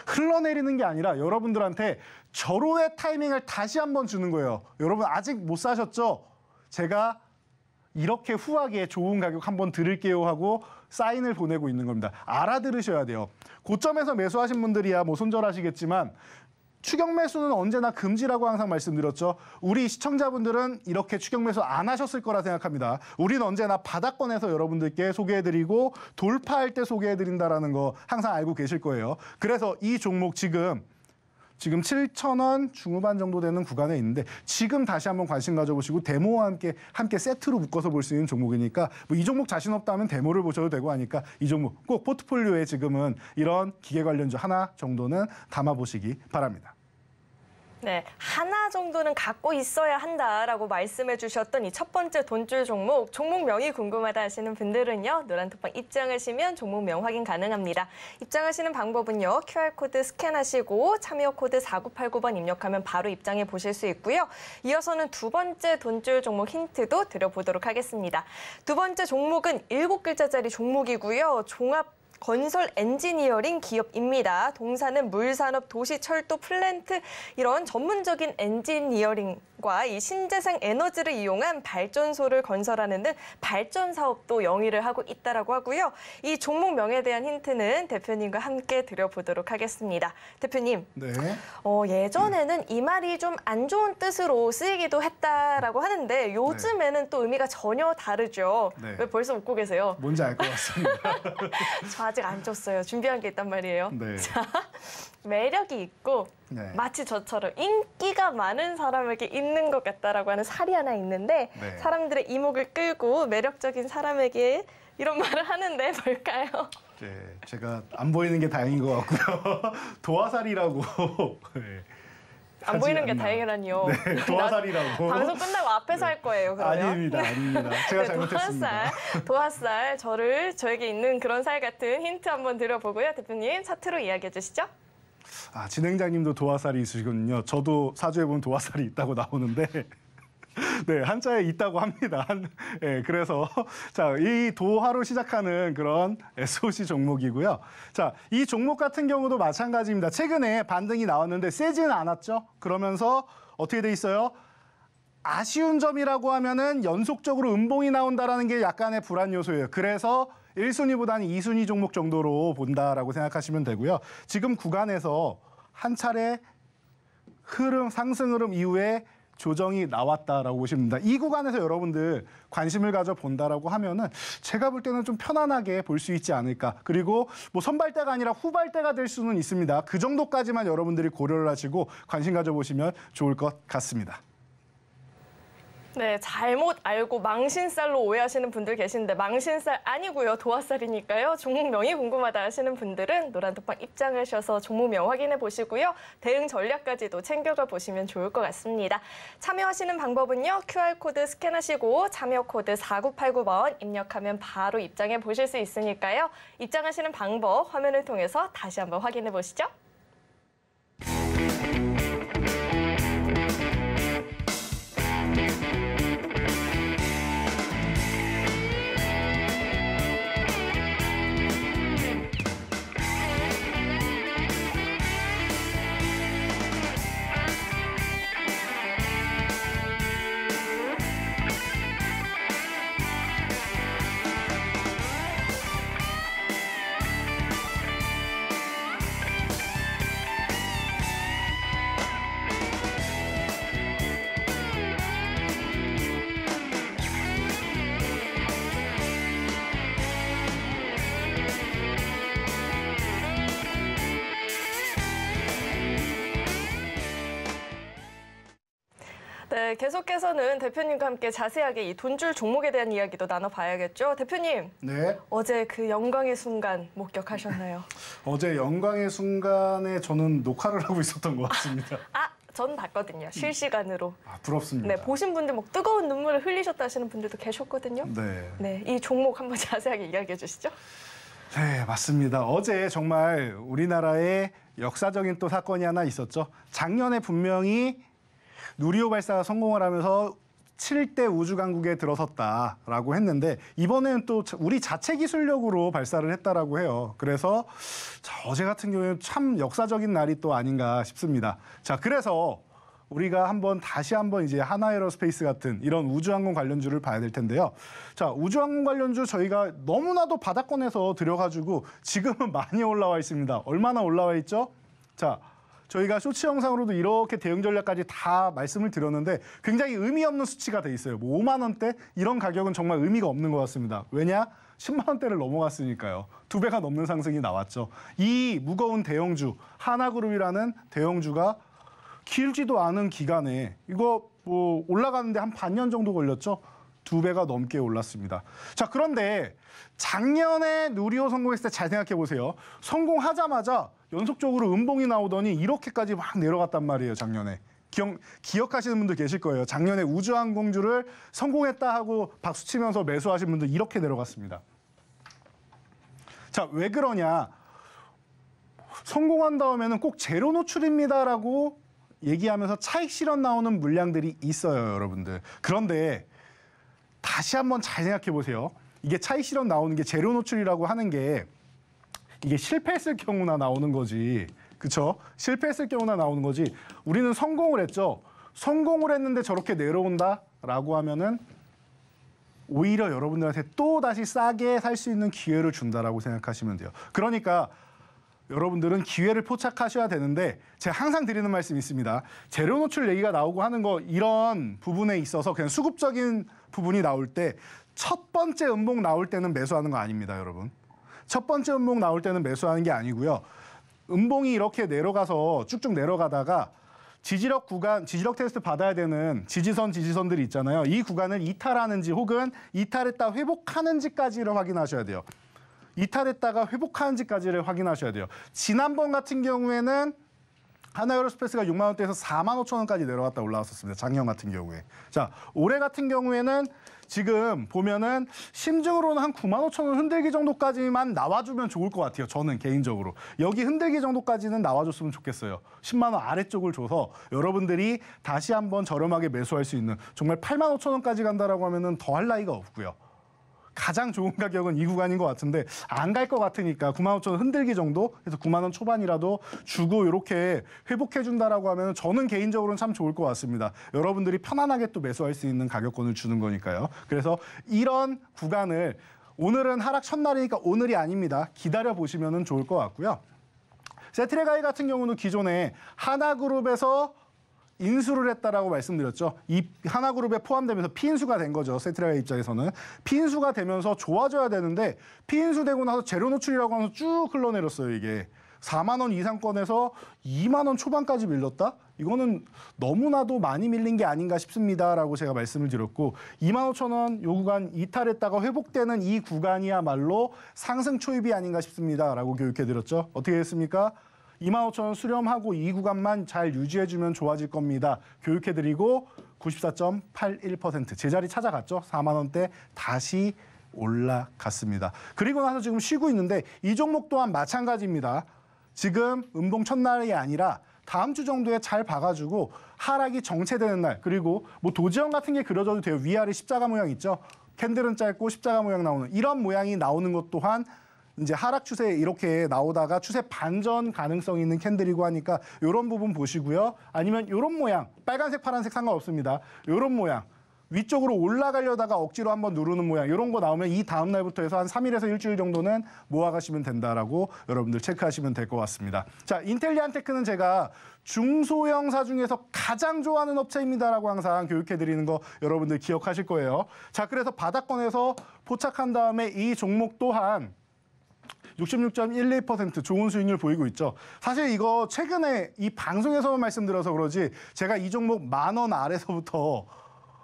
흘러내리는 게 아니라 여러분들한테 절호의 타이밍을 다시 한번 주는 거예요. 여러분 아직 못 사셨죠? 제가 이렇게 후하게 좋은 가격 한번 드릴게요 하고 사인을 보내고 있는 겁니다. 알아들으셔야 돼요. 고점에서 매수하신 분들이야 뭐 손절하시겠지만 추격 매수는 언제나 금지라고 항상 말씀드렸죠. 우리 시청자분들은 이렇게 추격 매수 안 하셨을 거라 생각합니다. 우리는 언제나 바닥권에서 여러분들께 소개해드리고 돌파할 때 소개해드린다는 거 항상 알고 계실 거예요. 그래서 이 종목 지금 7,000원 중후반 정도 되는 구간에 있는데 지금 다시 한번 관심 가져보시고 데모와 함께 세트로 묶어서 볼 수 있는 종목이니까 뭐 이 종목 자신 없다면 데모를 보셔도 되고 하니까 이 종목 꼭 포트폴리오에 지금은 이런 기계 관련주 하나 정도는 담아보시기 바랍니다. 네, 하나 정도는 갖고 있어야 한다라고 말씀해 주셨던 이 첫 번째 돈줄 종목명이 궁금하다 하시는 분들은요. 노란톡방 입장하시면 종목명 확인 가능합니다. 입장하시는 방법은요. QR코드 스캔하시고 참여 코드 4989번 입력하면 바로 입장해 보실 수 있고요. 이어서는 두 번째 돈줄 종목 힌트도 드려보도록 하겠습니다. 두 번째 종목은 7글자짜리 종목이고요. 종합 건설 엔지니어링 기업입니다. 동사는 물산업, 도시, 철도, 플랜트 이런 전문적인 엔지니어링과 이 신재생 에너지를 이용한 발전소를 건설하는 등 발전 사업도 영위를 하고 있다라고 하고요. 이 종목명에 대한 힌트는 대표님과 함께 드려보도록 하겠습니다. 대표님, 네. 예전에는 이 말이 좀 안 좋은 뜻으로 쓰이기도 했다라고 하는데 요즘에는 또 의미가 전혀 다르죠. 네. 왜 벌써 웃고 계세요? 뭔지 알 것 같습니다. 저 아직 안 줬어요. 준비한 게 있단 말이에요. 네. 자, 매력이 있고 네. 마치 저처럼 인기가 많은 사람에게 있는 것 같다라고 하는 살이 하나 있는데 네. 사람들의 이목을 끌고 매력적인 사람에게 이런 말을 하는데 뭘까요? 네, 제가 안 보이는 게 다행인 것 같고요. 도화살이라고. 네. 안 보이는 게 않나. 다행이라니요. 네, 도화살이라고. 방송 끝나고 앞에서 할 거예요, 그러면. 아닙니다. 제가 네, 잘못했습니다. 도화살, 저에게 있는 그런 살 같은 힌트 한번 드려보고요. 대표님, 차트로 이야기해 주시죠. 진행자님도 도화살이 있으시거든요. 저도 사주에 보면 도화살이 있다고 나오는데 네, 한자에 있다고 합니다. 네, 그래서 자, 이 도화로 시작하는 그런 SOC 종목이고요. 자, 이 종목 같은 경우도 마찬가지입니다. 최근에 반등이 나왔는데 세지는 않았죠. 그러면서 어떻게 돼 있어요? 아쉬운 점이라고 하면은 연속적으로 음봉이 나온다라는 게 약간의 불안 요소예요. 그래서 1순위보다는 2순위 종목 정도로 본다라고 생각하시면 되고요. 지금 구간에서 한 차례 상승 흐름 이후에 조정이 나왔다라고 보시면 됩니다. 이 구간에서 여러분들 관심을 가져 본다라고 하면은 제가 볼 때는 좀 편안하게 볼 수 있지 않을까. 그리고 뭐 선발대가 아니라 후발대가 될 수는 있습니다. 그 정도까지만 여러분들이 고려를 하시고 관심 가져 보시면 좋을 것 같습니다. 네, 잘못 알고 망신살로 오해하시는 분들 계신데 망신살 아니고요. 도화살이니까요. 종목명이 궁금하다 하시는 분들은 노란톡방 입장하셔서 종목명 확인해 보시고요. 대응 전략까지도 챙겨가 보시면 좋을 것 같습니다. 참여하시는 방법은요. QR코드 스캔하시고 참여 코드 4989번 입력하면 바로 입장해 보실 수 있으니까요. 입장하시는 방법 화면을 통해서 다시 한번 확인해 보시죠. 네, 계속해서는 대표님과 함께 자세하게 이 돈줄 종목에 대한 이야기도 나눠봐야겠죠. 대표님, 네. 어제 그 영광의 순간 목격하셨나요? 어제 영광의 순간에 저는 녹화를 하고 있었던 것 같습니다. 전 봤거든요. 실시간으로. 부럽습니다. 네, 보신 분들 막 뜨거운 눈물을 흘리셨다 하시는 분들도 계셨거든요. 네. 네, 이 종목 한번 자세하게 이야기해 주시죠. 네, 맞습니다. 어제 정말 우리나라에 역사적인 또 사건이 하나 있었죠. 작년에 분명히 누리호 발사가 성공을 하면서 7대 우주강국에 들어섰다라고 했는데 이번에는 또 우리 자체 기술력으로 발사를 했다라고 해요. 그래서 어제 같은 경우에는 참 역사적인 날이 또 아닌가 싶습니다. 자, 그래서 우리가 다시 한번 이제 하나에어로스페이스 같은 이런 우주항공 관련주를 봐야 될 텐데요. 자, 우주항공 관련주 저희가 너무나도 바닥권에서 들여가지고 지금은 많이 올라와 있습니다. 얼마나 올라와 있죠? 자, 저희가 쇼츠 영상으로도 이렇게 대응 전략까지 다 말씀을 드렸는데 굉장히 의미 없는 수치가 돼 있어요. 뭐 5만 원대 이런 가격은 정말 의미가 없는 것 같습니다. 왜냐? 10만 원대를 넘어갔으니까요. 2배가 넘는 상승이 나왔죠. 이 무거운 대형주 하나그룹이라는 대형주가 길지도 않은 기간에 이거 뭐 올라가는데 한 반년 정도 걸렸죠. 2배가 넘게 올랐습니다. 자, 그런데 작년에 누리호 성공했을 때 잘 생각해 보세요. 성공하자마자 연속적으로 음봉이 나오더니 이렇게까지 막 내려갔단 말이에요, 작년에. 기억하시는 분들 계실 거예요. 작년에 우주항공주를 성공했다 하고 박수치면서 매수하신 분들 이렇게 내려갔습니다. 자, 왜 그러냐. 성공한 다음에는 꼭 제로 노출입니다라고 얘기하면서 차익 실현 나오는 물량들이 있어요, 여러분들. 그런데 다시 한번 잘 생각해 보세요. 이게 차익 실현 나오는 게 제로 노출이라고 하는 게 이게 실패했을 경우나 나오는 거지. 그렇죠? 실패했을 경우나 나오는 거지. 우리는 성공을 했죠. 성공을 했는데 저렇게 내려온다라고 하면은 오히려 여러분들한테 또 다시 싸게 살 수 있는 기회를 준다라고 생각하시면 돼요. 그러니까 여러분들은 기회를 포착하셔야 되는데 제가 항상 드리는 말씀이 있습니다. 재료 노출 얘기가 나오고 하는 거 이런 부분에 있어서 그냥 수급적인 부분이 나올 때 첫 번째 음봉 나올 때는 매수하는 거 아닙니다, 여러분. 첫 번째 음봉 나올 때는 매수하는 게 아니고요. 음봉이 이렇게 내려가서 쭉쭉 내려가다가 지지력 구간, 지지력 테스트 받아야 되는 지지선들이 있잖아요. 이 구간을 이탈하는지 혹은 이탈했다 회복하는지까지를 확인하셔야 돼요. 이탈했다가 회복하는지까지를 확인하셔야 돼요. 지난번 같은 경우에는 하나에어로스페이스가 6만 원대에서 4만 5천 원까지 내려갔다 올라왔었습니다. 작년 같은 경우에. 자, 올해 같은 경우에는 지금 보면은 심증으로는 한 9만 5천 원 흔들기 정도까지만 나와주면 좋을 것 같아요. 저는 개인적으로. 여기 흔들기 정도까지는 나와줬으면 좋겠어요. 10만 원 아래쪽을 줘서 여러분들이 다시 한번 저렴하게 매수할 수 있는 정말 8만 5천 원까지 간다라고 하면은 더 할 나위가 없고요. 가장 좋은 가격은 이 구간인 것 같은데 안 갈 것 같으니까 9만 5천 원 흔들기 정도 그래서 9만 원 초반이라도 주고 이렇게 회복해 준다라고 하면 저는 개인적으로는 참 좋을 것 같습니다. 여러분들이 편안하게 또 매수할 수 있는 가격권을 주는 거니까요. 그래서 이런 구간을 오늘은 하락 첫날이니까 오늘이 아닙니다. 기다려 보시면 좋을 것 같고요. 세트레가이 같은 경우는 기존에 하나그룹에서 인수를 했다라고 말씀드렸죠. 이 하나그룹에 포함되면서 피인수가 된 거죠. 세트레가이 입장에서는. 피인수가 되면서 좋아져야 되는데 피인수 되고 나서 제로 노출이라고 하면서 쭉 흘러내렸어요. 이게. 4만 원 이상권에서 2만 원 초반까지 밀렸다? 이거는 너무나도 많이 밀린 게 아닌가 싶습니다라고 제가 말씀을 드렸고 2만 5천 원 요 구간 이탈했다가 회복되는 이 구간이야말로 상승 초입이 아닌가 싶습니다라고 교육해드렸죠. 어떻게 됐습니까? 2만 5천 원 수렴하고 이 구간만 잘 유지해주면 좋아질 겁니다. 교육해드리고 94.81% 제자리 찾아갔죠. 4만 원대 다시 올라갔습니다. 그리고 나서 지금 쉬고 있는데 이 종목 또한 마찬가지입니다. 지금 음봉 첫날이 아니라 다음 주 정도에 잘 봐가지고 하락이 정체되는 날 그리고 뭐 도지형 같은 게 그려져도 돼요. 위아래 십자가 모양 있죠. 캔들은 짧고 십자가 모양 나오는 이런 모양이 나오는 것 또한 이제 하락 추세 이렇게 나오다가 추세 반전 가능성이 있는 캔들이고 하니까 이런 부분 보시고요. 아니면 이런 모양, 빨간색, 파란색 상관없습니다. 이런 모양, 위쪽으로 올라가려다가 억지로 한번 누르는 모양 이런 거 나오면 이 다음 날부터 해서 한 3일에서 일주일 정도는 모아가시면 된다라고 여러분들 체크하시면 될 것 같습니다. 자, 인텔리안테크는 제가 중소형사 중에서 가장 좋아하는 업체입니다라고 항상 교육해드리는 거 여러분들 기억하실 거예요. 자, 그래서 바닥권에서 포착한 다음에 이 종목 또한 66.12% 좋은 수익률 보이고 있죠. 사실 이거 최근에 이 방송에서만 말씀드려서 그러지 제가 이 종목 10,000원 아래서부터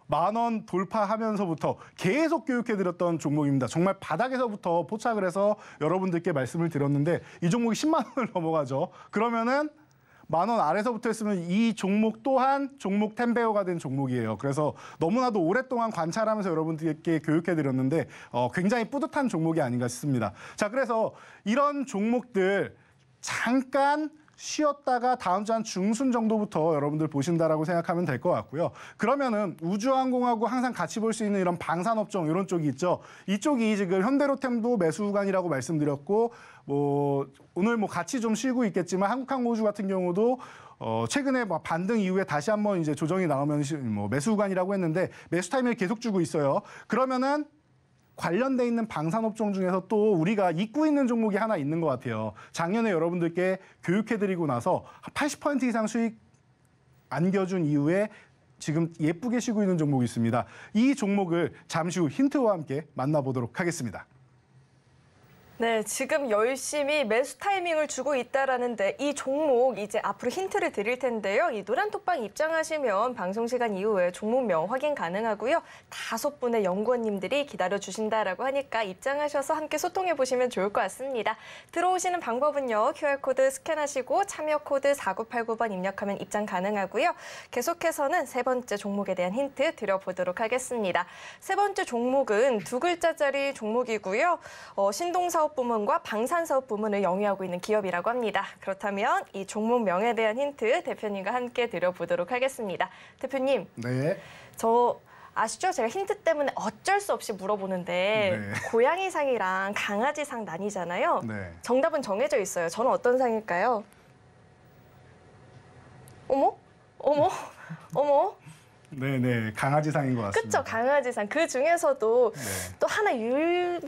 10,000원 돌파하면서부터 계속 교육해드렸던 종목입니다. 정말 바닥에서부터 포착을 해서 여러분들께 말씀을 드렸는데 이 종목이 10만 원을 넘어가죠. 그러면은 10,000원 아래서부터 했으면 이 종목 또한 종목 텐베어가 된 종목이에요. 그래서 너무나도 오랫동안 관찰하면서 여러분들께 교육해드렸는데 굉장히 뿌듯한 종목이 아닌가 싶습니다. 자, 그래서 이런 종목들 잠깐 쉬었다가 다음 주 한 중순 정도부터 여러분들 보신다라고 생각하면 될 것 같고요. 그러면은 우주항공하고 항상 같이 볼 수 있는 이런 방산업종 이런 쪽이 있죠. 이쪽이 지금 현대로템도 매수 구간이라고 말씀드렸고 오늘 같이 좀 쉬고 있겠지만 한국항공우주 같은 경우도 최근에 반등 이후에 다시 한번 이제 조정이 나오면 매수 구간이라고 했는데 매수 타이밍을 계속 주고 있어요. 그러면은 관련돼 있는 방산업종 중에서 또 우리가 잊고 있는 종목이 하나 있는 것 같아요. 작년에 여러분들께 교육해드리고 나서 80% 이상 수익 안겨준 이후에 지금 예쁘게 쉬고 있는 종목이 있습니다. 이 종목을 잠시 후 힌트와 함께 만나보도록 하겠습니다. 네, 지금 열심히 매수 타이밍을 주고 있다라는데 이 종목 이제 앞으로 힌트를 드릴 텐데요. 이 노란톡방 입장하시면 방송 시간 이후에 종목명 확인 가능하고요. 5분의 연구원님들이 기다려주신다라고 하니까 입장하셔서 함께 소통해 보시면 좋을 것 같습니다. 들어오시는 방법은요. QR코드 스캔하시고 참여 코드 4989번 입력하면 입장 가능하고요. 계속해서는 세 번째 종목에 대한 힌트 드려보도록 하겠습니다. 세 번째 종목은 2글자짜리 종목이고요. 신동사업 부문과 방산사업 부문을 영위하고 있는 기업이라고 합니다. 그렇다면 이 종목명에 대한 힌트 대표님과 함께 드려보도록 하겠습니다. 대표님, 네. 저 아시죠? 제가 힌트 때문에 어쩔 수 없이 물어보는데 네. 고양이상이랑 강아지상 나뉘잖아요. 네. 정답은 정해져 있어요. 저는 어떤 상일까요? 어머? 어머? 어머? 네네, 강아지상인 것 같습니다. 그쵸, 강아지상. 그 중에서도 네. 또 하나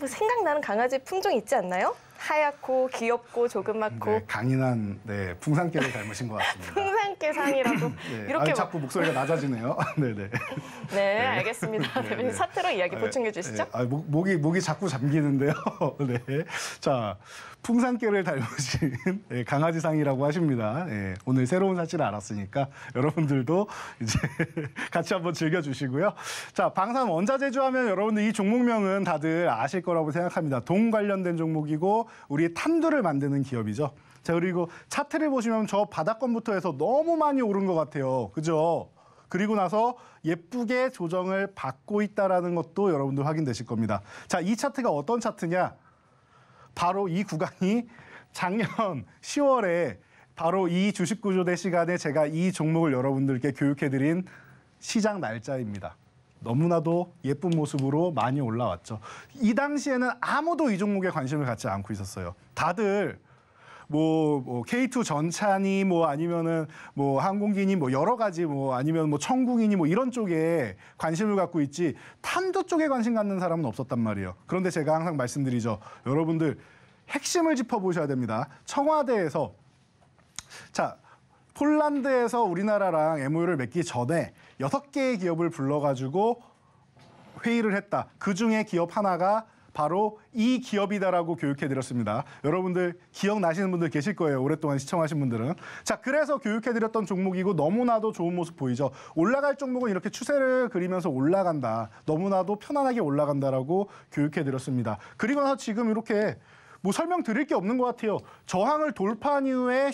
생각나는 강아지 품종 있지 않나요? 하얗고 귀엽고 조그맣고. 네, 강인한 풍산개를 닮으신 것 같습니다. 풍산개상이라고 네. 이렇게 자꾸 목소리가 낮아지네요. 네네. 네, 알겠습니다. 네, 대표님 네. 사태로 이야기 보충해 주시죠. 네. 목이 자꾸 잠기는데요. 네. 자, 풍산개를 닮으신 강아지상이라고 하십니다. 네. 오늘 새로운 사실을 알았으니까 여러분들도 이제 같이 한번 즐겨주시고요. 자, 방산 원자재주 하면 여러분들 이 종목명은 다들 아실 거라고 생각합니다. 동 관련된 종목이고 우리 탄두를 만드는 기업이죠. 자, 그리고 차트를 보시면 저 바닥권부터 해서 너무 많이 오른 것 같아요. 그죠? 그리고 나서 예쁘게 조정을 받고 있다는 것도 여러분들 확인되실 겁니다. 자, 이 차트가 어떤 차트냐? 바로 이 구간이 작년 10월에 바로 이 주식구조대 시간에 제가 이 종목을 여러분들께 교육해드린 시장 날짜입니다. 너무나도 예쁜 모습으로 많이 올라왔죠. 이 당시에는 아무도 이 종목에 관심을 갖지 않고 있었어요. 다들 K2 전차니 아니면은 항공기니 여러 가지 아니면 천궁이니 이런 쪽에 관심을 갖고 있지 탄도 쪽에 관심 갖는 사람은 없었단 말이에요. 그런데 제가 항상 말씀드리죠. 여러분들 핵심을 짚어보셔야 됩니다. 청와대에서 자, 폴란드에서 우리나라랑 MOU를 맺기 전에 6개의 기업을 불러가지고 회의를 했다. 그중에 기업 하나가 바로 이 기업이다라고 교육해드렸습니다. 여러분들 기억나시는 분들 계실 거예요. 오랫동안 시청하신 분들은. 자, 그래서 교육해드렸던 종목이고 너무나도 좋은 모습 보이죠. 올라갈 종목은 이렇게 추세를 그리면서 올라간다. 너무나도 편안하게 올라간다라고 교육해드렸습니다. 그리고 나서 지금 이렇게 설명드릴 게 없는 것 같아요. 저항을 돌파한 이후에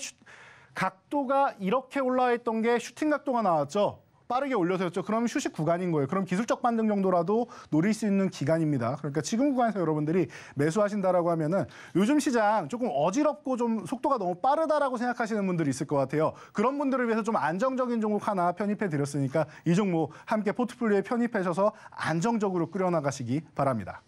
각도가 이렇게 올라와 있던 게 슈팅 각도가 나왔죠. 빠르게 올려서였죠. 그럼 휴식 구간인 거예요. 그럼 기술적 반등 정도라도 노릴 수 있는 기간입니다. 그러니까 지금 구간에서 여러분들이 매수하신다라고 하면은 요즘 시장 조금 어지럽고 좀 속도가 너무 빠르다라고 생각하시는 분들이 있을 것 같아요. 그런 분들을 위해서 좀 안정적인 종목 하나 편입해 드렸으니까 이 종목 함께 포트폴리오에 편입하셔서 안정적으로 끌어나가시기 바랍니다.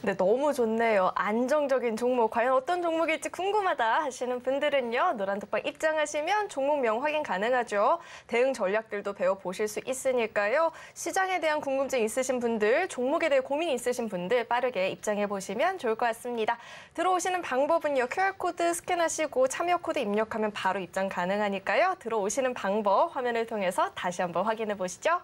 네, 너무 좋네요. 안정적인 종목, 과연 어떤 종목일지 궁금하다 하시는 분들은요. 노란톡방 입장하시면 종목명 확인 가능하죠. 대응 전략들도 배워보실 수 있으니까요. 시장에 대한 궁금증 있으신 분들, 종목에 대해 고민이 있으신 분들 빠르게 입장해보시면 좋을 것 같습니다. 들어오시는 방법은요. QR코드 스캔하시고 참여 코드 입력하면 바로 입장 가능하니까요. 들어오시는 방법 화면을 통해서 다시 한번 확인해 보시죠.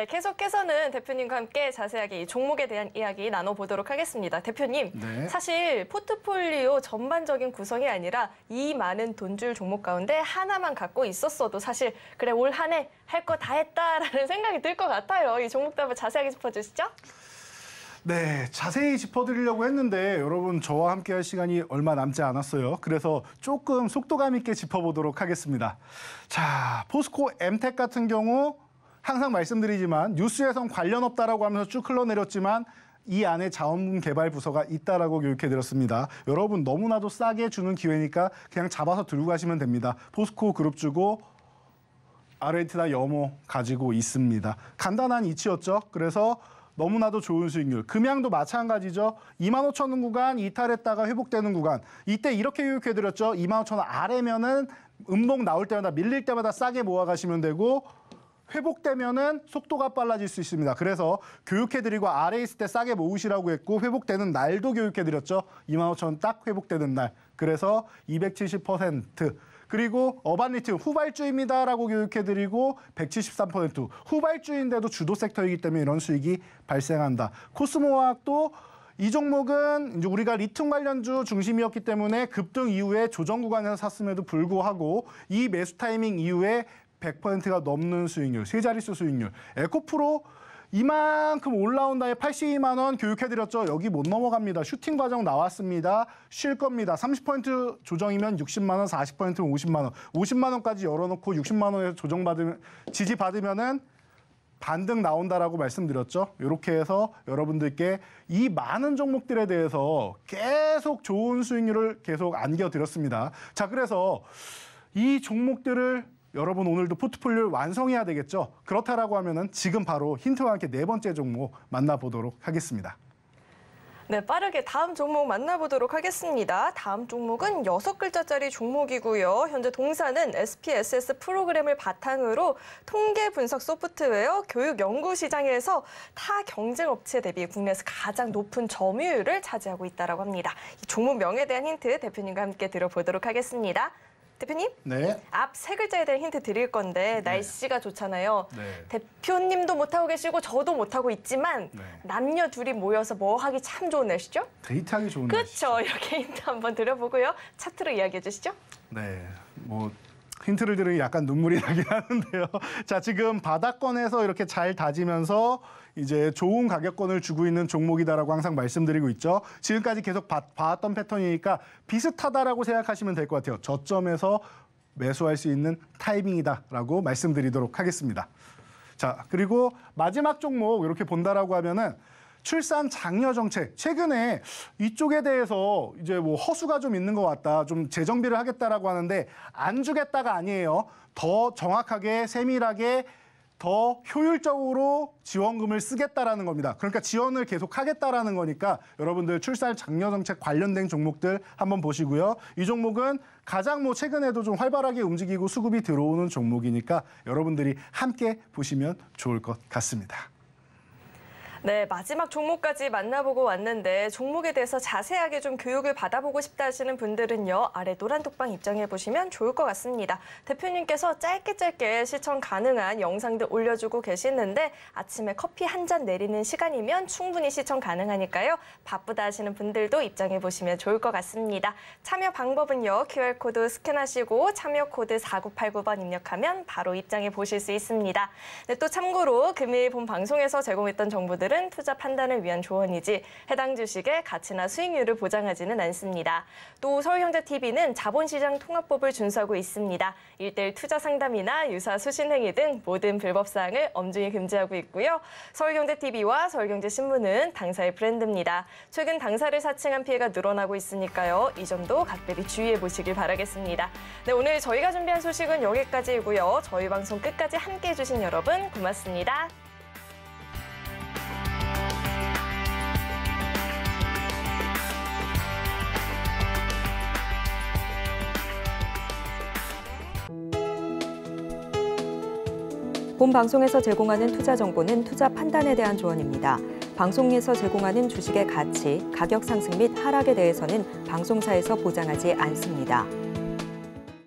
네, 계속해서는 대표님과 함께 자세하게 이 종목에 대한 이야기 나눠보도록 하겠습니다. 대표님, 네. 사실 포트폴리오 전반적인 구성이 아니라 이 많은 돈줄 종목 가운데 하나만 갖고 있었어도 사실 그래 올 한 해 할 거 다 했다라는 생각이 들 것 같아요. 이 종목도 한번 자세하게 짚어주시죠. 네, 자세히 짚어드리려고 했는데 여러분 저와 함께 할 시간이 얼마 남지 않았어요. 그래서 조금 속도감 있게 짚어보도록 하겠습니다. 자, 포스코 엠텍 같은 경우 항상 말씀드리지만 뉴스에선 관련 없다라고 하면서 쭉 흘러내렸지만 이 안에 자원분 개발 부서가 있다라고 교육해드렸습니다. 여러분 너무나도 싸게 주는 기회니까 그냥 잡아서 들고 가시면 됩니다. 포스코 그룹 주고 아르헨티나 염호 가지고 있습니다. 간단한 이치였죠. 그래서 너무나도 좋은 수익률. 금양도 마찬가지죠. 25,000원 구간 이탈했다가 회복되는 구간. 이때 이렇게 교육해드렸죠. 25,000원 아래면은 음봉 나올 때마다 밀릴 때마다 싸게 모아가시면 되고 회복되면은 속도가 빨라질 수 있습니다. 그래서 교육해드리고 아래에 있을 때 싸게 모으시라고 했고 회복되는 날도 교육해드렸죠. 25,000원 딱 회복되는 날. 그래서 270%. 그리고 어반리튬 후발주입니다라고 교육해드리고 173%. 후발주인데도 주도 섹터이기 때문에 이런 수익이 발생한다. 코스모화학도 이 종목은 이제 우리가 리튬 관련주 중심이었기 때문에 급등 이후에 조정 구간에서 샀음에도 불구하고 이 매수 타이밍 이후에 100%가 넘는 수익률, 세 자릿수 수익률. 에코프로 이만큼 올라온 다음에 82만 원 교육해드렸죠. 여기 못 넘어갑니다. 슈팅 과정 나왔습니다. 쉴 겁니다. 30% 조정이면 60만 원, 40%면 50만 원. 50만 원까지 열어놓고 60만 원에서 조정받으면 지지받으면은 반등 나온다라고 말씀드렸죠. 이렇게 해서 여러분들께 이 많은 종목들에 대해서 계속 좋은 수익률을 계속 안겨드렸습니다. 자, 그래서 이 종목들을 여러분 오늘도 포트폴리오를 완성해야 되겠죠. 그렇다라고 하면은 지금 바로 힌트와 함께 네 번째 종목 만나보도록 하겠습니다. 네, 빠르게 다음 종목 만나보도록 하겠습니다. 다음 종목은 6글자짜리 종목이고요. 현재 동사는 SPSS 프로그램을 바탕으로 통계 분석 소프트웨어 교육 연구 시장에서 타 경쟁 업체 대비 국내에서 가장 높은 점유율을 차지하고 있다고 합니다. 이 종목 명에 대한 힌트 대표님과 함께 들어보도록 하겠습니다. 대표님, 네. 앞 세 글자에 대한 힌트 드릴 건데 날씨가 좋잖아요. 네. 대표님도 못하고 계시고 저도 못하고 있지만 네. 남녀 둘이 모여서 뭐 하기 참 좋은 날씨죠? 데이트하기 좋은 날씨죠. 그렇죠. 이렇게 힌트 한번 드려보고요. 차트로 이야기해 주시죠. 네, 뭐 힌트를 들으니 약간 눈물이 나긴 하는데요. 자, 지금 바닥권에서 이렇게 잘 다지면서 이제 좋은 가격권을 주고 있는 종목이다라고 항상 말씀드리고 있죠. 지금까지 계속 봐왔던 패턴이니까 비슷하다라고 생각하시면 될 것 같아요. 저점에서 매수할 수 있는 타이밍이다라고 말씀드리도록 하겠습니다. 자, 그리고 마지막 종목 이렇게 본다라고 하면은 출산 장려 정책. 최근에 이쪽에 대해서 이제 뭐 허수가 좀 있는 것 같다. 좀 재정비를 하겠다라고 하는데 안 주겠다가 아니에요. 더 정확하게 세밀하게 더 효율적으로 지원금을 쓰겠다라는 겁니다. 그러니까 지원을 계속 하겠다라는 거니까 여러분들 출산 장려 정책 관련된 종목들 한번 보시고요. 이 종목은 가장 뭐 최근에도 좀 활발하게 움직이고 수급이 들어오는 종목이니까 여러분들이 함께 보시면 좋을 것 같습니다. 네, 마지막 종목까지 만나보고 왔는데 종목에 대해서 자세하게 좀 교육을 받아보고 싶다 하시는 분들은요. 아래 노란 톡방 입장해 보시면 좋을 것 같습니다. 대표님께서 짧게 시청 가능한 영상들 올려주고 계시는데 아침에 커피 한 잔 내리는 시간이면 충분히 시청 가능하니까요. 바쁘다 하시는 분들도 입장해 보시면 좋을 것 같습니다. 참여 방법은요. QR코드 스캔하시고 참여 코드 4989번 입력하면 바로 입장해 보실 수 있습니다. 네, 또 참고로 금일 본 방송에서 제공했던 정보들 투자 판단을 위한 조언이지 해당 주식의 가치나 수익률을 보장하지는 않습니다. 또 서울경제TV는 자본시장 통합법을 준수하고 있습니다. 1:1 투자 상담이나 유사 수신 행위 등 모든 불법 사항을 엄중히 금지하고 있고요. 서울경제TV와 서울경제신문은 당사의 브랜드입니다. 최근 당사를 사칭한 피해가 늘어나고 있으니까요. 이 점도 각별히 주의해 보시길 바라겠습니다. 네, 오늘 저희가 준비한 소식은 여기까지이고요. 저희 방송 끝까지 함께해 주신 여러분 고맙습니다. 본 방송에서 제공하는 투자 정보는 투자 판단에 대한 조언입니다. 방송에서 제공하는 주식의 가치, 가격 상승 및 하락에 대해서는 방송사에서 보장하지 않습니다.